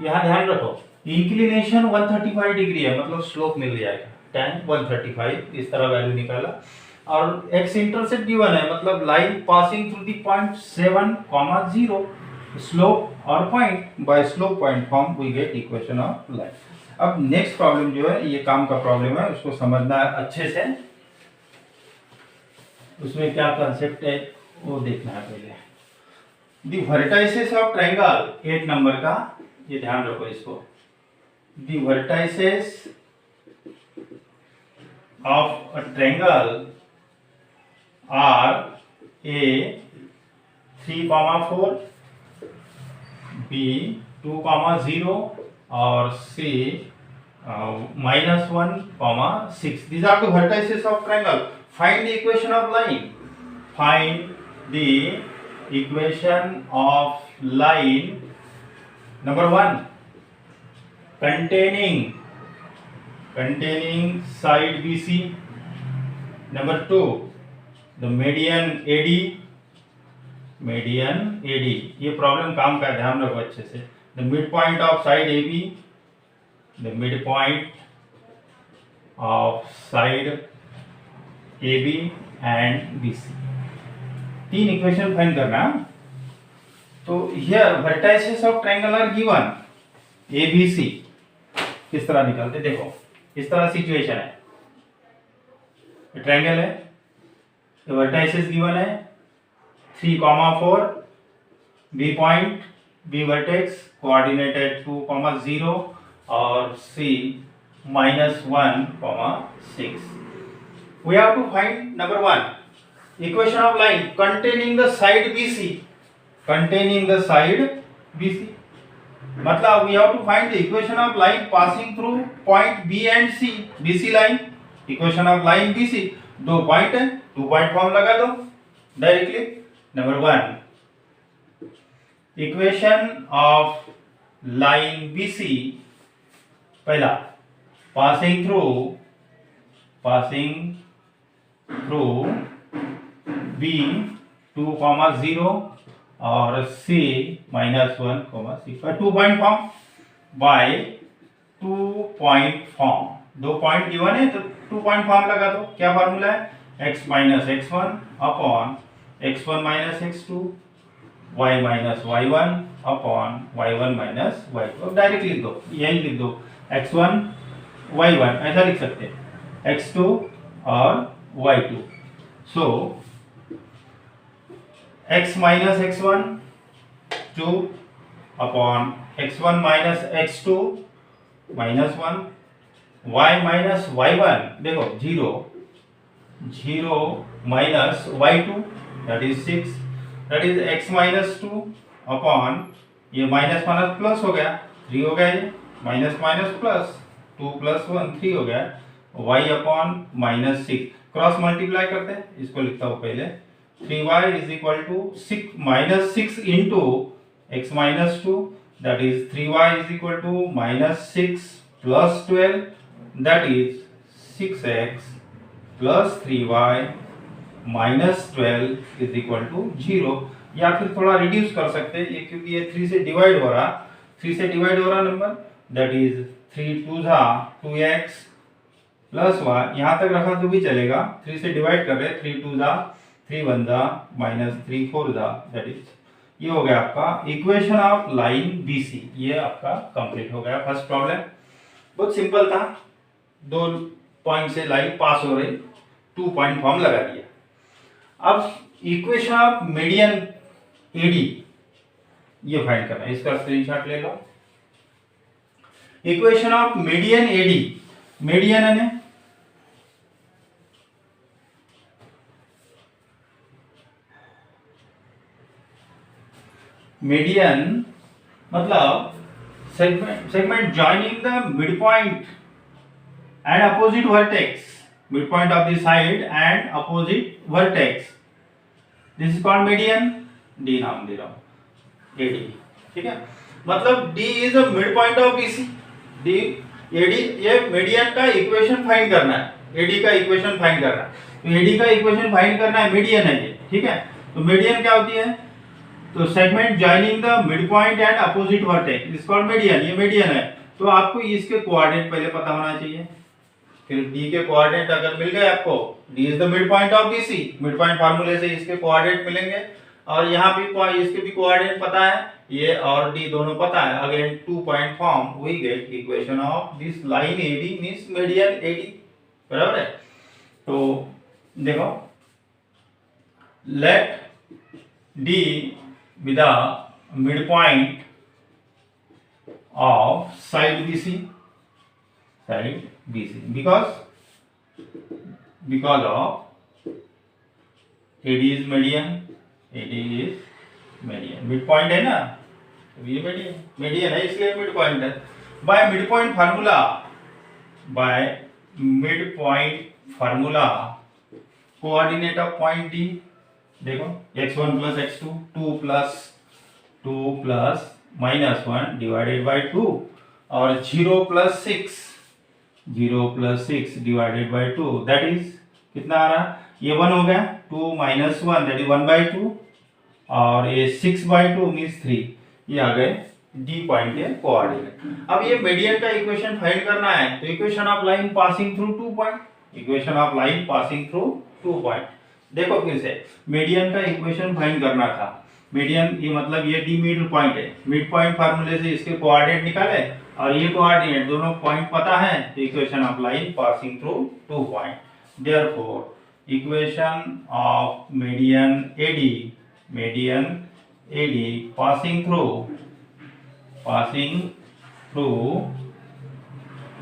यहाँ ध्यान रखो inclination 135 degree है मतलब slope मिल जाएगा tan 135, इस तरह वैल्यू निकाला और x इंटरसेप्ट गिवन है मतलब line passing through the point 7,0 slope और point by slope point form we get equation of line. अब नेक्स्ट प्रॉब्लम जो है ये काम का प्रॉब्लम है, उसको समझना है अच्छे से, उसमें क्या कंसेप्ट है वो देखना है पहले। The vertices of triangle 8 number का, ये ध्यान रखो इसको, the vertices of a triangle are A 3,4, B 2,0 और C -1, 6. These are the vertices of triangle. Find the equation of line. Find the equation of line. Number 1, containing side BC. Number 2, the median AD. ये problem काम का ध्यान रखो अच्छे से। The midpoint of side AB, the midpoint of side A B and B C. 3 equation find करना। तो here vertices of triangle are given A B C. किस तरह निकालते देखो, इस तरह सिचुएशन है, ट्रायंगल है, वर्टाइसेस गिवन है 3,4, B point, B vertex coordinated 2,0 और C -1,6। We have to find number 1 equation of line containing the side BC. Containing the side BC. मतलब we have to find the equation of line passing through point B and C. BC line. Equation of line BC. 2 point है, 2 point form लगा दो directly. Number 1 equation of line BC, पहला passing through B 2,0 और C -1,6 2 point form by 2 point form. 2 point given है तो 2 point form लगा दो। क्या फार्मूला है? x - x1 upon x1 - x2 y - y1 upon y1 - y2। अब डायरेक्ट लिख दो, यही लिख दो x1 y1 ऐसा लिख सकते हैं, x2 और y2। सो x - x1 2 upon x1 - x2 -1, y - y1 देखो 0 minus y2 that is 6, that is x - 2 upon ये माइनस माइनस प्लस हो गया 3 हो गया, ये माइनस माइनस प्लस 2 + 1 3 हो गया, y अपॉन -6 क्रॉस मल्टीप्लाई करते हैं, इसको लिखता हूँ पहले 3y = 6 into x - 2 that is 3y = -6 + 12 that is 6x + 3y - 12 = 0। या फिर थोड़ा रिड्यूस कर सकते हैं ये, क्योंकि ये 3 से डिवाइड हो रहा number, that is 3 2 2x plus y, यहाँ तक रखा तो भी चलेगा, 3 से डिवाइड कर रहे हैं, 3 2 3 1 -3 4 दैट इज, ये हो गया आपका इक्वेशन ऑफ लाइन BC। ये आपका कंप्लीट हो गया फर्स्ट प्रॉब्लम। बहुत सिंपल था, 2 पॉइंट से लाइन पास हो रही, 2 पॉइंट फॉर्म लगा दिया। अब इक्वेशन ऑफ मीडियन AD ये फाइंड करना है, इसका स्क्रीनशॉट ले लो। Equation of median AD, median है मीडियन मतलब segment joining the midpoint and opposite vertex, midpoint of the side and opposite vertex, this is called median। D नाम दे रहा हूं AD, ठीक है। मतलब D is the midpoint of BC, D AD ये median का इक्वेशन फाइंड करना है, AD का इक्वेशन फाइंड करना है, तो AD का इक्वेशन फाइंड करना है, मीडियन है ये, ठीक है। तो मीडियन क्या होती है? तो segment joining the mid point and opposite vertex, this called median, ये मीडियन है। तो आपको इसके कोऑर्डिनेट पहले पता होना चाहिए, फिर D के कोऑर्डिनेट अगर मिल गए आपको, D is the mid point of BC, mid point फार्मूले से इसके कोऑर्डिनेट मिलेंगे, और यहाँ भी इसके भी कोऑर्डिनेट पता है, ये और D दोनों पता है, again 2 point form, we get equation of this line AD means median AD, बराबर है। तो देखो, let D be the midpoint of side BC, because of AD is median, midpoint है ना, ये median है इसलिए midpoint है। by midpoint formula coordinate of point D देखो, x1 + x2 2 + 1 डिवाइडेड बाय 2 और 0 + 6 डिवाइडेड बाय 2 दैट इज कितना आ रहा? ये 1 हो गया, 2 - 1 दैट इज 1/2 और ये 6/2 मींस 3, ये आ गए डी पॉइंट के कोऑर्डिनेट। अब ये मीडियन का इक्वेशन फाइंड करना है, तो equation of line passing through 2 point, equation of line passing through 2 point. देखो फिर से मीडियन का इक्वेशन फाइंड करना था। मीडियन ये मतलब ये डी मिड पॉइंट है, मिड पॉइंट फार्मूले से इसके कोऑर्डिनेट निकाले और ये कोऑर्डिनेट दोनों पॉइंट पता है, तो equation of line passing through 2 point. Therefore equation of median AD passing through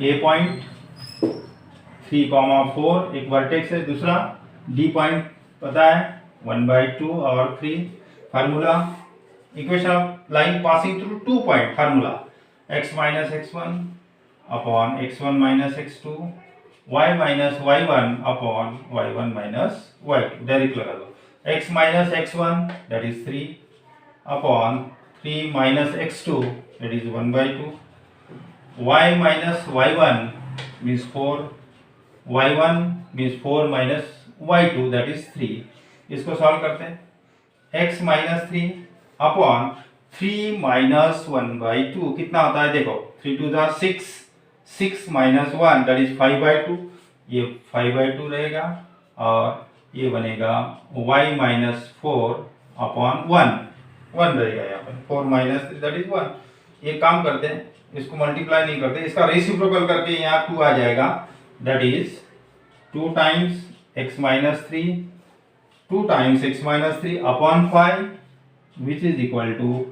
A point 3,4 एक वर्टेक्स है, दूसरा डी पॉइंट पता है 1/2 और 3। Formula equation of line passing through 2 point, formula x minus x1 upon x1 minus x2 y minus y1 upon y1 minus y2। Direct लगा दो, x minus x1 that is 3 upon 3 minus x2 that is 1/2, y minus y1 means 4, y1 means 4 minus y2 that is 3। इसको solve करते हैं, x minus 3 upon 3 minus 1/2 कितना होता है, देखो 3 2 6, 6 minus 1 that is 5/2, ये 5/2 रहेगा और ये बनेगा y माइनस 4 अपॉन 1 रहेगा, यहाँ पर 4 माइनस 3 दैट इज 1। ये काम करते हैं, इसको मल्टीप्लाई नहीं करते, इसका रेसिप्रोकल करके यहाँ 2 आ जाएगा, that is 2 times x minus 3, 2 times x minus 3 upon 5 which is equal to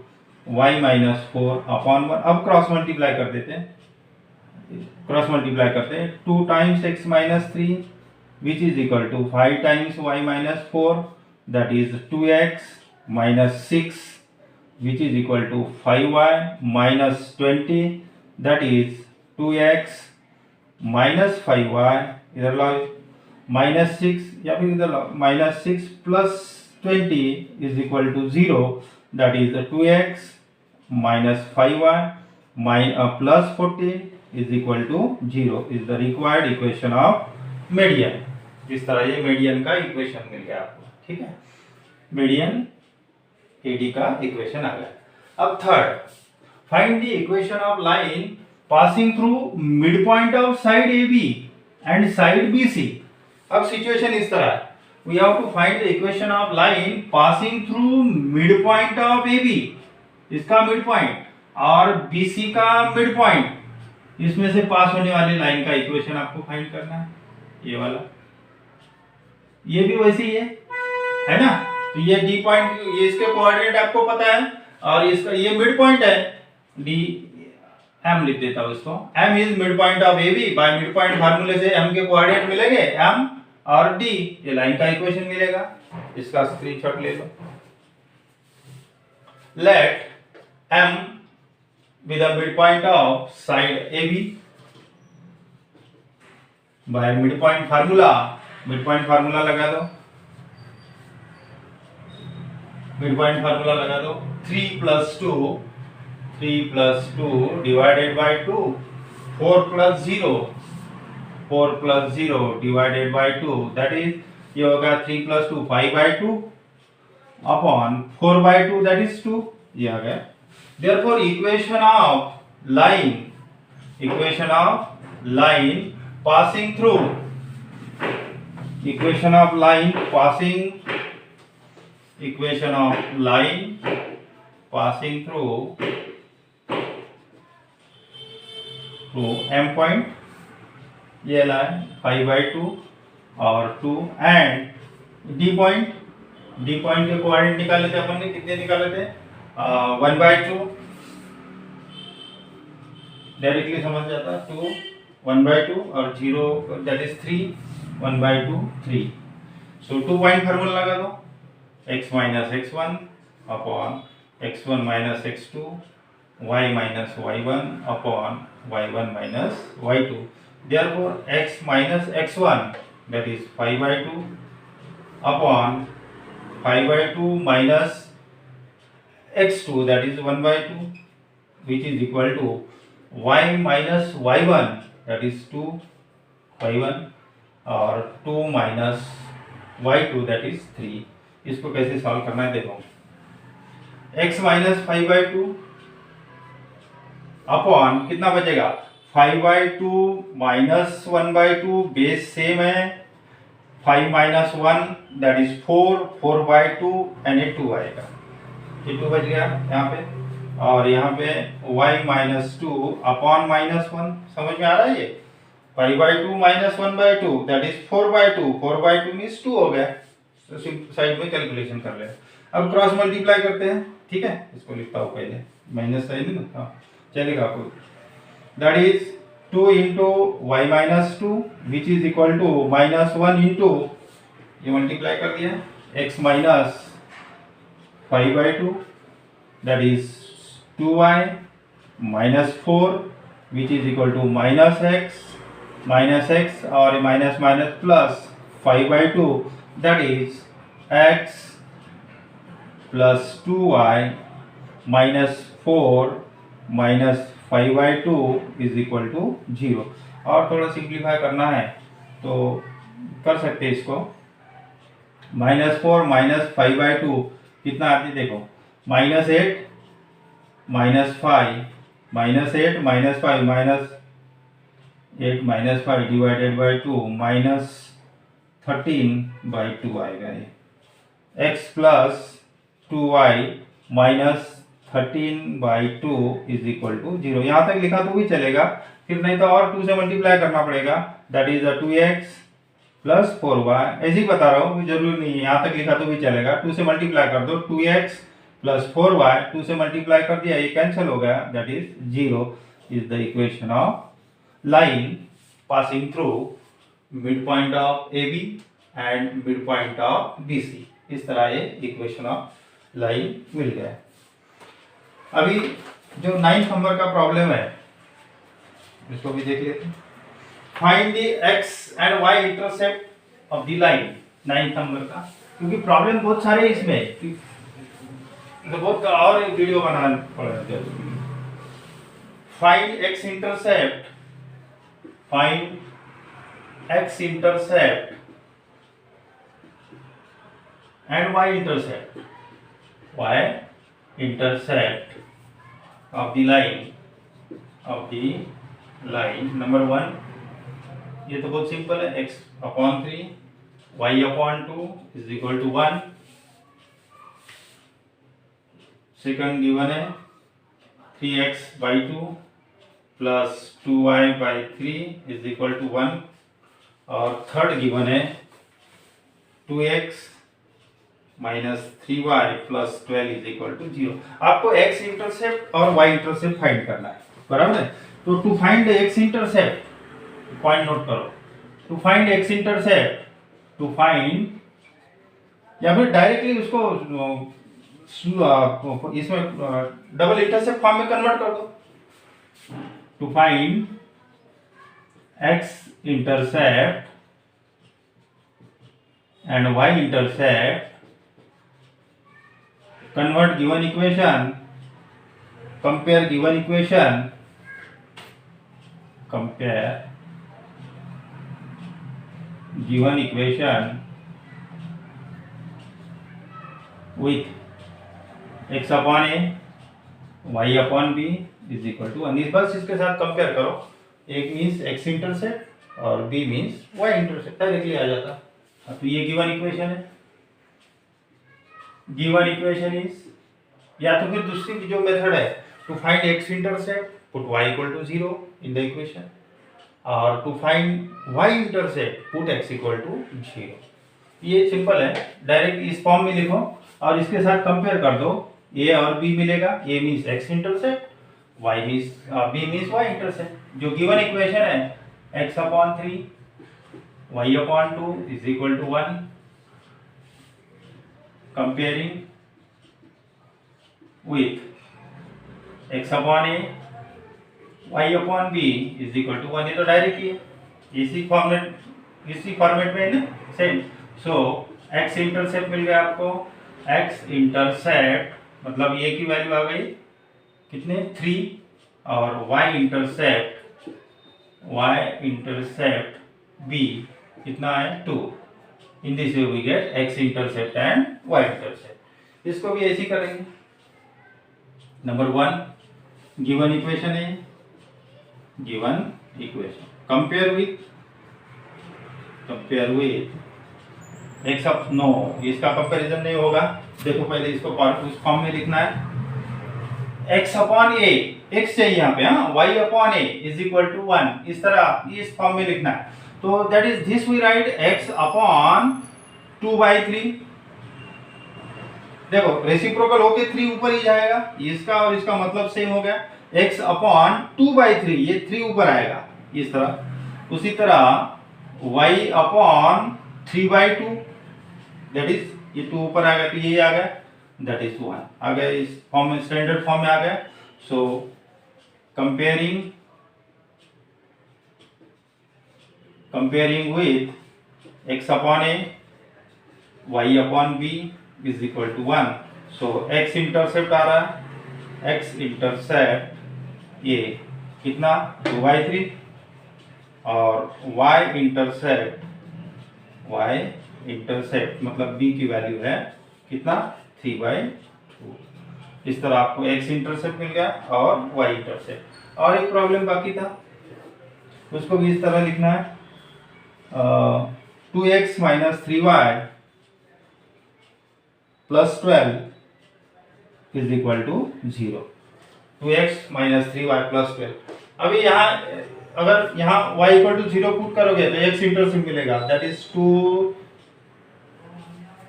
y minus 4 upon 1। अब क्रॉस मल्टीप्लाई कर देते हैं, क्रॉस मल्टीप्लाई करते हैं, 2 times x minus 3 which is equal to 5 times y minus 4 that is 2x minus 6 which is equal to 5y minus 20 that is 2x minus 5y, इधर लो minus 6 या फिर इधर लो minus 6 plus 20 is equal to 0 that is 2x minus 5y plus 14 is equal to 0 is the required equation of median। इस तरह ये median का equation मिल गया आपको, ठीक है, median AD का इक्वेशन आ गया। अब third, find the equation of line passing through mid point of side AB and side BC। अब सिचुएशन इस तरह है, we have to find the equation of line passing through mid point of AB, इसका mid point और BC का mid point, इसमें से पास होने वाली लाइन का इक्वेशन आपको फाइंड करना है, ये वाला, ये भी वैसे ही है ना। तो ये डी पॉइंट, ये इसके कोऑर्डिनेट आपको पता है और इसका ये मिड पॉइंट है, डी एम लिख देता हूं इसको, M is mid point of AB, by mid point फार्मूले से एम के कोऑर्डिनेट मिलेंगे एम और डी, ये लाइन का इक्वेशन मिलेगा, इसका स्क्रीनशॉट ले लो। Let M be the mid point of side AB by mid point formula लगा दो, मिड पॉइंट फार्मूला लगा दो, 3 plus 2 divided by 2, 4 plus 0 divided by 2 that is, ये होगा 3 plus 2 5/2 अपॉन 4/2 दैट इज 2, ये आ गया। Therefore equation of line passing through, equation of line passing through M point, ये line 5/2 और 2 एंड D पॉइंट के coordinate निकाले थे अपन ने, कितने निकाले थे 1/2, डायरेक्टली समझ जाता, 2 1/2 और 0 that is 3 1/2 3। So 2 point formula लगा दो, x minus x1 upon x1 minus x2 y minus y1 upon y1 minus y2। Therefore x minus x1 that is 5/2 upon 5/2 minus x2 that is 1/2 which is equal to y minus y1 that is 2 y1 और 2 minus y2 that is 3। इसको कैसे solve करना है देखो, x minus 5/2 upon कितना बचेगा 5/2 minus 1/2 base same है 5 minus 1 that is 4/2 and ये 2 आएगा ये 2 बच गया यहाँ पे और यहाँ पे y माइनस 2 अपॉन माइनस 1 समझ में आ रहा है ये 5/2 माइनस 1/2 दैट इज 4/2 4/2 मीन्स 2 हो गया तो साइड में कैलकुलेशन कर ले अब क्रॉस मल्टीप्लाई करते हैं ठीक है इसको लिखता हूँ पहले माइनस साइन ना हाँ चलेगा आपको that is 2 into Y minus 2 which is equal to minus 1 into ये मल्टीप्लाई कर दिया x minus 5/2 that is 2y minus 4 which is equal to minus x और minus minus plus 5/2 that is x plus 2y minus 4 minus 5/2 is equal to 0 और थोड़ा simplify करना है तो कर सकते हैं इसको -4 माइनस 5/2 कितना आती देखो -8 -5 -8 -5 -8 -5 डिवाइडेड बाई 2 -13/2 आएगा ये x plus 2y minus 13/2 is equal to 0 यहाँ तक लिखा तो भी चलेगा फिर नहीं तो और 2 से मल्टीप्लाई करना पड़ेगा that is 2x plus 4y ऐसे ही बता रहा हूँ जरूरी नहीं है यहाँ तक लिखा तो भी चलेगा 2 से मल्टीप्लाई कर दो 2x प्लस 4y 2 से मल्टीप्लाई कर दिया ये कैंसिल हो गया that is 0 is the equation of line passing through mid point of AB and mid point of BC इस तरह ये इक्वेशन ऑफ लाइन मिल गया अभी जो 9th नंबर का प्रॉब्लम है इसको भी देख लेते हैं find the x and y intercept of the line 9th number का क्योंकि प्रॉब्लम बहुत सारे इसमें तो बहुत और एक वीडियो बनाना पड़ेगा find x intercept and y intercept of the line number 1 ये तो बहुत सिंपल है x upon 3 y upon 2 is equal to 1 second given है 3x by 2 plus 2y by 3 is equal to 1 और थर्ड गिवन है 2x minus 3y plus 12 is equal to 0 आपको x intercept और y intercept find करना है बराबर है तो to find x intercept point note करो to find x intercept to find या फिर डायरेक्टली उसको इसमें डबल इंटरसेप्ट फॉर्म में कन्वर्ट कर दो to find x intercept and y intercept convert given equation compare given equation with x upon a y upon b is equal to 1 बस इसके साथ कंपेयर करो एक मीन्स x इंटरसेप्ट और b means y intercept directly आ जाता तो ये गिवन इक्वेशन है गिवन इक्वेशन इज या तो फिर दूसरी जो मेथड है to find x intercept put y equal to 0 in the equation और to find y intercept put x equal to 0 ये सिंपल है डायरेक्ट इस फॉर्म में लिखो और इसके साथ कंपेयर कर दो a और b मिलेगा a means x intercept y means b means y intercept जो गिवन इक्वेशन है x upon 3 y upon 2 is equal to 1 comparing with x upon a y upon b is equal to 1 ये तो directly है इसी format में है ना same so x intercept मिल गया आपको x इंटरसेप्ट मतलब a की वैल्यू आ गई कितने 3 और y इंटरसेप्ट b कितना है 2 in this way we get x intercept and y intercept इसको भी ऐसे ही करेंगे नंबर 1 गिवन इक्वेशन है, given equation compare with X up, no इसका कंपैरिजन नहीं होगा। देखो पहले इसको उस फॉर्म में लिखना है, x अपॉन ए, x चाहिए यहाँ पे, हाँ, y upon A is equal to 1, इस तरह इस फॉर्म में लिखना है। तो that is this we write x upon 2/3। देखो रेसिप्रोकल होके 3 ऊपर ही जाएगा, इसका और इसका मतलब सेम हो गया, x अपॉन 2/3, ये 3 ऊपर आएगा इस तरह। उसी तरह y अपॉन 3/2, दैट इज ये 2 ऊपर आ गया तो ये आ गया, दैट इज 1 आ गया, इस फॉर्म में स्टैंडर्ड फॉर्म में आ गया। So comparing with x upon a, y upon b is equal to 1। So x intercept आ रहा है, x इंटरसेप्ट ये कितना 2/3 और y इंटरसेप्ट मतलब b की वैल्यू है कितना 3/2। इस तरह आपको x इंटरसेप्ट मिल गया और y इंटरसेप्ट। और एक प्रॉब्लम बाकी था, उसको भी इस तरह लिखना है, 2x minus 3y plus 12 is equal to 0। 2x minus 3y plus 12। अभी यहाँ अगर यहाँ y इक्वल टू 0 पुट करोगे तो x इंटरसेप्ट मिलेगा, that is 2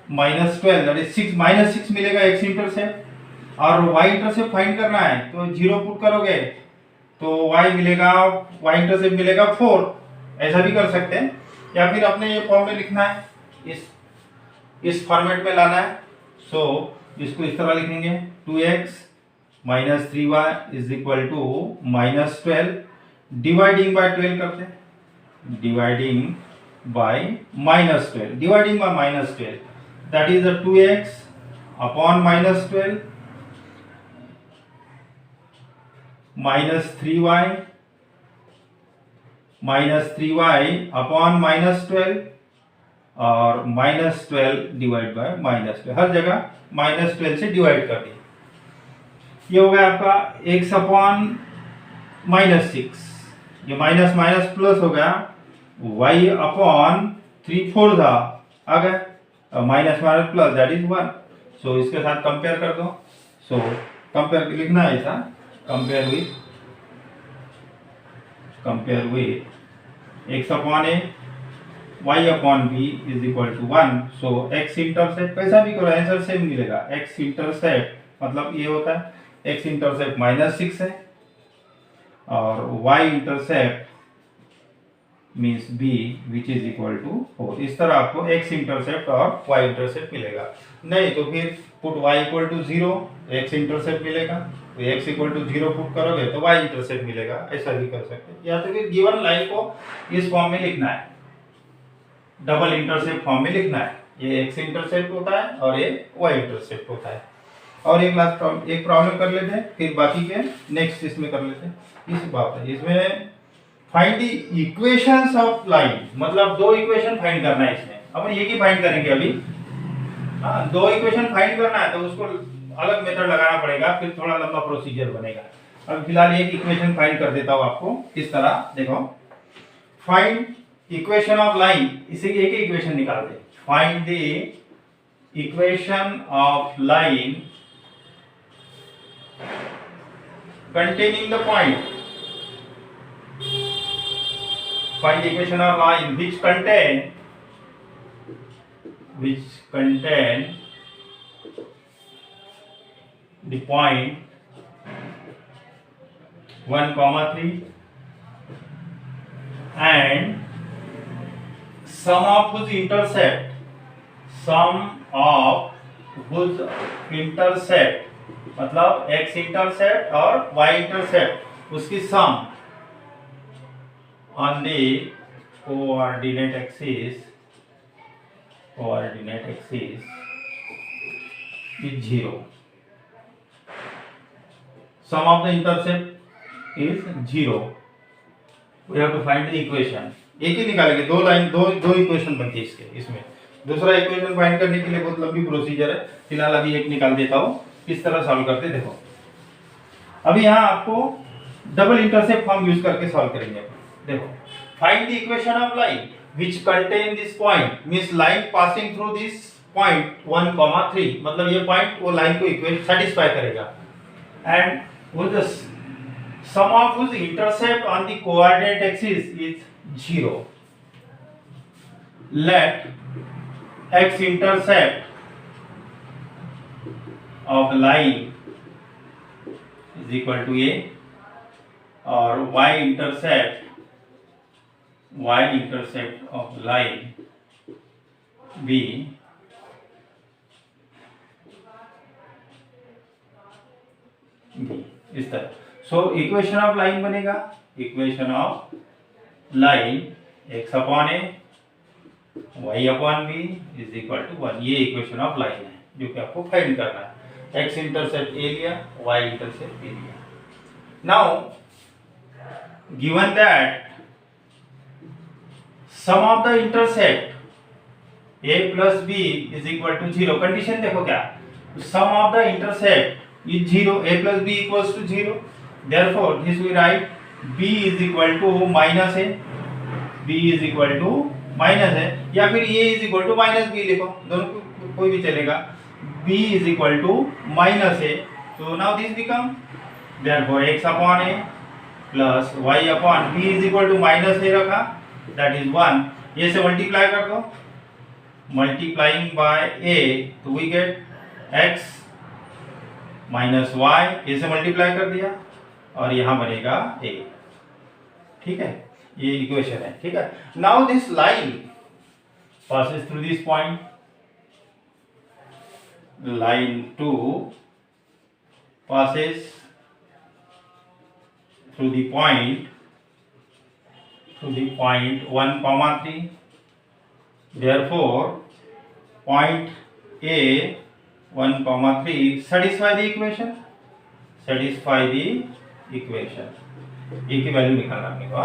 minus 12, that is 6 minus 6 मिलेगा x इंटरसेप्ट। और y इंटरसेप्ट फाइंड करना है तो 0 पुट करोगे तो y मिलेगा, y इंटरसेप्ट मिलेगा 4। ऐसा भी कर सकते हैं, या फिर अपने ये फॉर्म में लिखना है, इस फॉर्मेट में लाना है। सो इसको इस तरह लिखेंगे, 2x minus 3y is equal to minus 12, dividing by 12 करते हैं, dividing by minus 12, that is 2x upon minus 12 minus 3y upon minus 12 और माइनस 12 डिवाइड बाय माइनस 12, हर जगह माइनस 12 से डिवाइड कर दिया। ये हो गया आपका x अपॉन माइनस 6, ये माइनस माइनस प्लस हो गया, y अपॉन 3/4 आ गया, minus minus plus that is 1। सो इसके साथ कंपेयर कर दो। सो कंपेयर लिखना है ऐसा, compare with x upon a, y upon b is equal to 1। So x intercept कैसा भी करो आंसर सेम मिलेगा, x इंटरसेप्ट मतलब ये होता है x इंटरसेप्ट माइनस 6 है और y intercept means b which is equal to 4। इस तरह आपको x इंटरसेप्ट और y इंटरसेप्ट मिलेगा। नहीं तो फिर put y equal to 0, x intercept मिलेगा, तो x इक्वल टू 0 पुट करोगे तो y इंटरसेप्ट मिलेगा, ऐसा भी कर सकते हैं। या तो फिर गिवन लाइन को इस फॉर्म में लिखना है, डबल इंटरसेप्ट फॉर्म में लिखना है, ये x इंटरसेप्ट होता है और ये y इंटरसेप्ट होता है। और एक प्रॉब्लम कर लेते हैं, फिर बाकी के नेक्स्ट इसमें कर लेते हैं। इस बात है इसमें find the equations of line, मतलब 2 इक्वेशन फाइंड करना है इसमें, अपन एक ही फाइंड करेंगे अभी। हाँ, 2 इक्वेशन फाइंड करना है तो उसको अलग मेथड लगाना पड़ेगा, फिर थोड़ा लंबा प्रोसीजर बनेगा। अब फिलहाल एक इक्वेशन फाइंड कर देता हूँ आपको इस तरह, देखो फाइंड इक्वेशन ऑफ लाइन, इसे एक ही इक्वेशन निकाल दे, find the equation of line containing the point, find the equation of line which contain the point 1, 3 and sum of whose intercept मतलब x इंटरसेप्ट और y इंटरसेप्ट उसकी sum on the coordinate axis is 0. Sum of the intercept is 0. We have to find the equation. एक ही निकालेंगे, दो equation बनती है इसमें। दूसरा इक्वेशन फाइंड करने के लिए बहुत लंबी प्रोसीजर है, फिलहाल अभी एक निकाल देता हूँ। किस तरह सॉल्व करते देखो। अभी यहाँ आपको डबल इंटरसेप्ट फॉर्म यूज करके सॉल्व करेंगे। देखो, find the equation of line which contain this point, means line passing through this point 1,3, मतलब ये पॉइंट वो लाइन को इक्वेशन सेटिस्फाई करेगा। And with the sum of whose intercept on the coordinate axis is 0. Let x intercept of line is equal to a or y intercept of line b इस तरह। So equation of line बनेगा, equation of line x upon A y upon B is equal to 1। ये equation of line है जो कि आपको find करना है। x इंटरसेप्ट a लिया, y इंटरसेप्ट b लिया। Now given that sum of the intercept a plus b is equal to 0, condition देखो क्या, sum of the intercept is 0, a plus b equals to 0, therefore this we write b is equal to minus a, b is equal to minus a, या फिर a is equal to minus b लिखो, दोनों कोई भी चलेगा। b is equal to minus a, so now this become therefore x upon a plus y upon b is equal to minus a रखा, that is 1, ये से multiply कर दो, मल्टीप्लाइंग बाय a तो we get x minus Y, ये से multiply कर दिया और यहां बनेगा a। ठीक है, ये इक्वेशन है। ठीक है, now this line passes through this point, line 2 passes through the point 1,3, therefore point a 1,3 satisfy the equation, a की वैल्यू निकालना अपने को,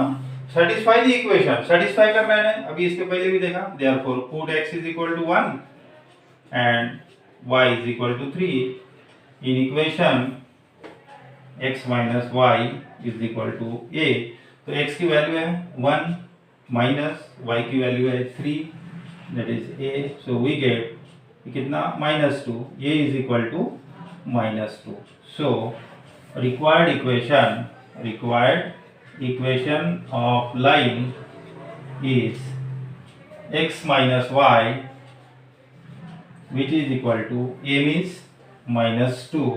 satisfy the equation, satisfy करना है। अभी इसके पहले भी देखा, therefore put x is equal to 1 and y is equal to 3 in equation x minus y is equal to a। तो x की वैल्यू है 1 माइनस y की वैल्यू है 3, that is a, so we get कितना -2, a is equal to -2। so required equation of line is x minus y which is equal to a means -2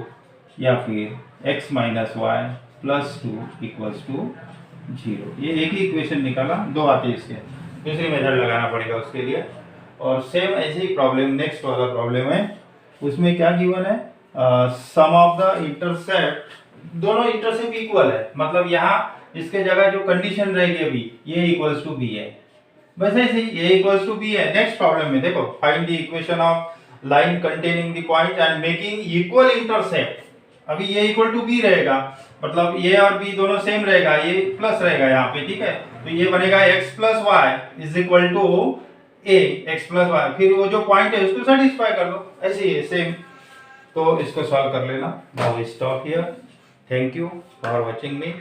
या फिर x minus y plus 2 equals to 0। ये एक ही equation निकाला, दो आते हैं इसके, दूसरी मेथड लगाना पड़ेगा उसके लिए। और सेम ऐसे ही प्रॉब्लम नेक्स्ट वाला प्रॉब्लम है, उसमें क्या गिवन है, सम ऑफ द इंटरसेप्ट, दोनों इंटरसेप्ट इक्वल है, मतलब यहाँ इसके जगह जो कंडीशन रहेगी अभी ये इक्वल्स टू बी है, वैसे ही ये इक्वल्स टू बी है। नेक्स्ट प्रॉब्लम में देखो, find the equation of line containing the point and making equal intercept. अभी ये इक्वल टू बी रहेगा, मतलब ये और बी दोनों सेम रहेगा, ये प्लस रहेगा यहाँ पे। ठीक है, तो ये बनेगा x plus Y is equal to a, x plus Y, फिर वो जो पॉइंट है उसको सेटिस्फाई कर दो, ऐसे ही है सेम। तो इसको सॉल्व कर लेना। Now we stop here, thank you for watching me.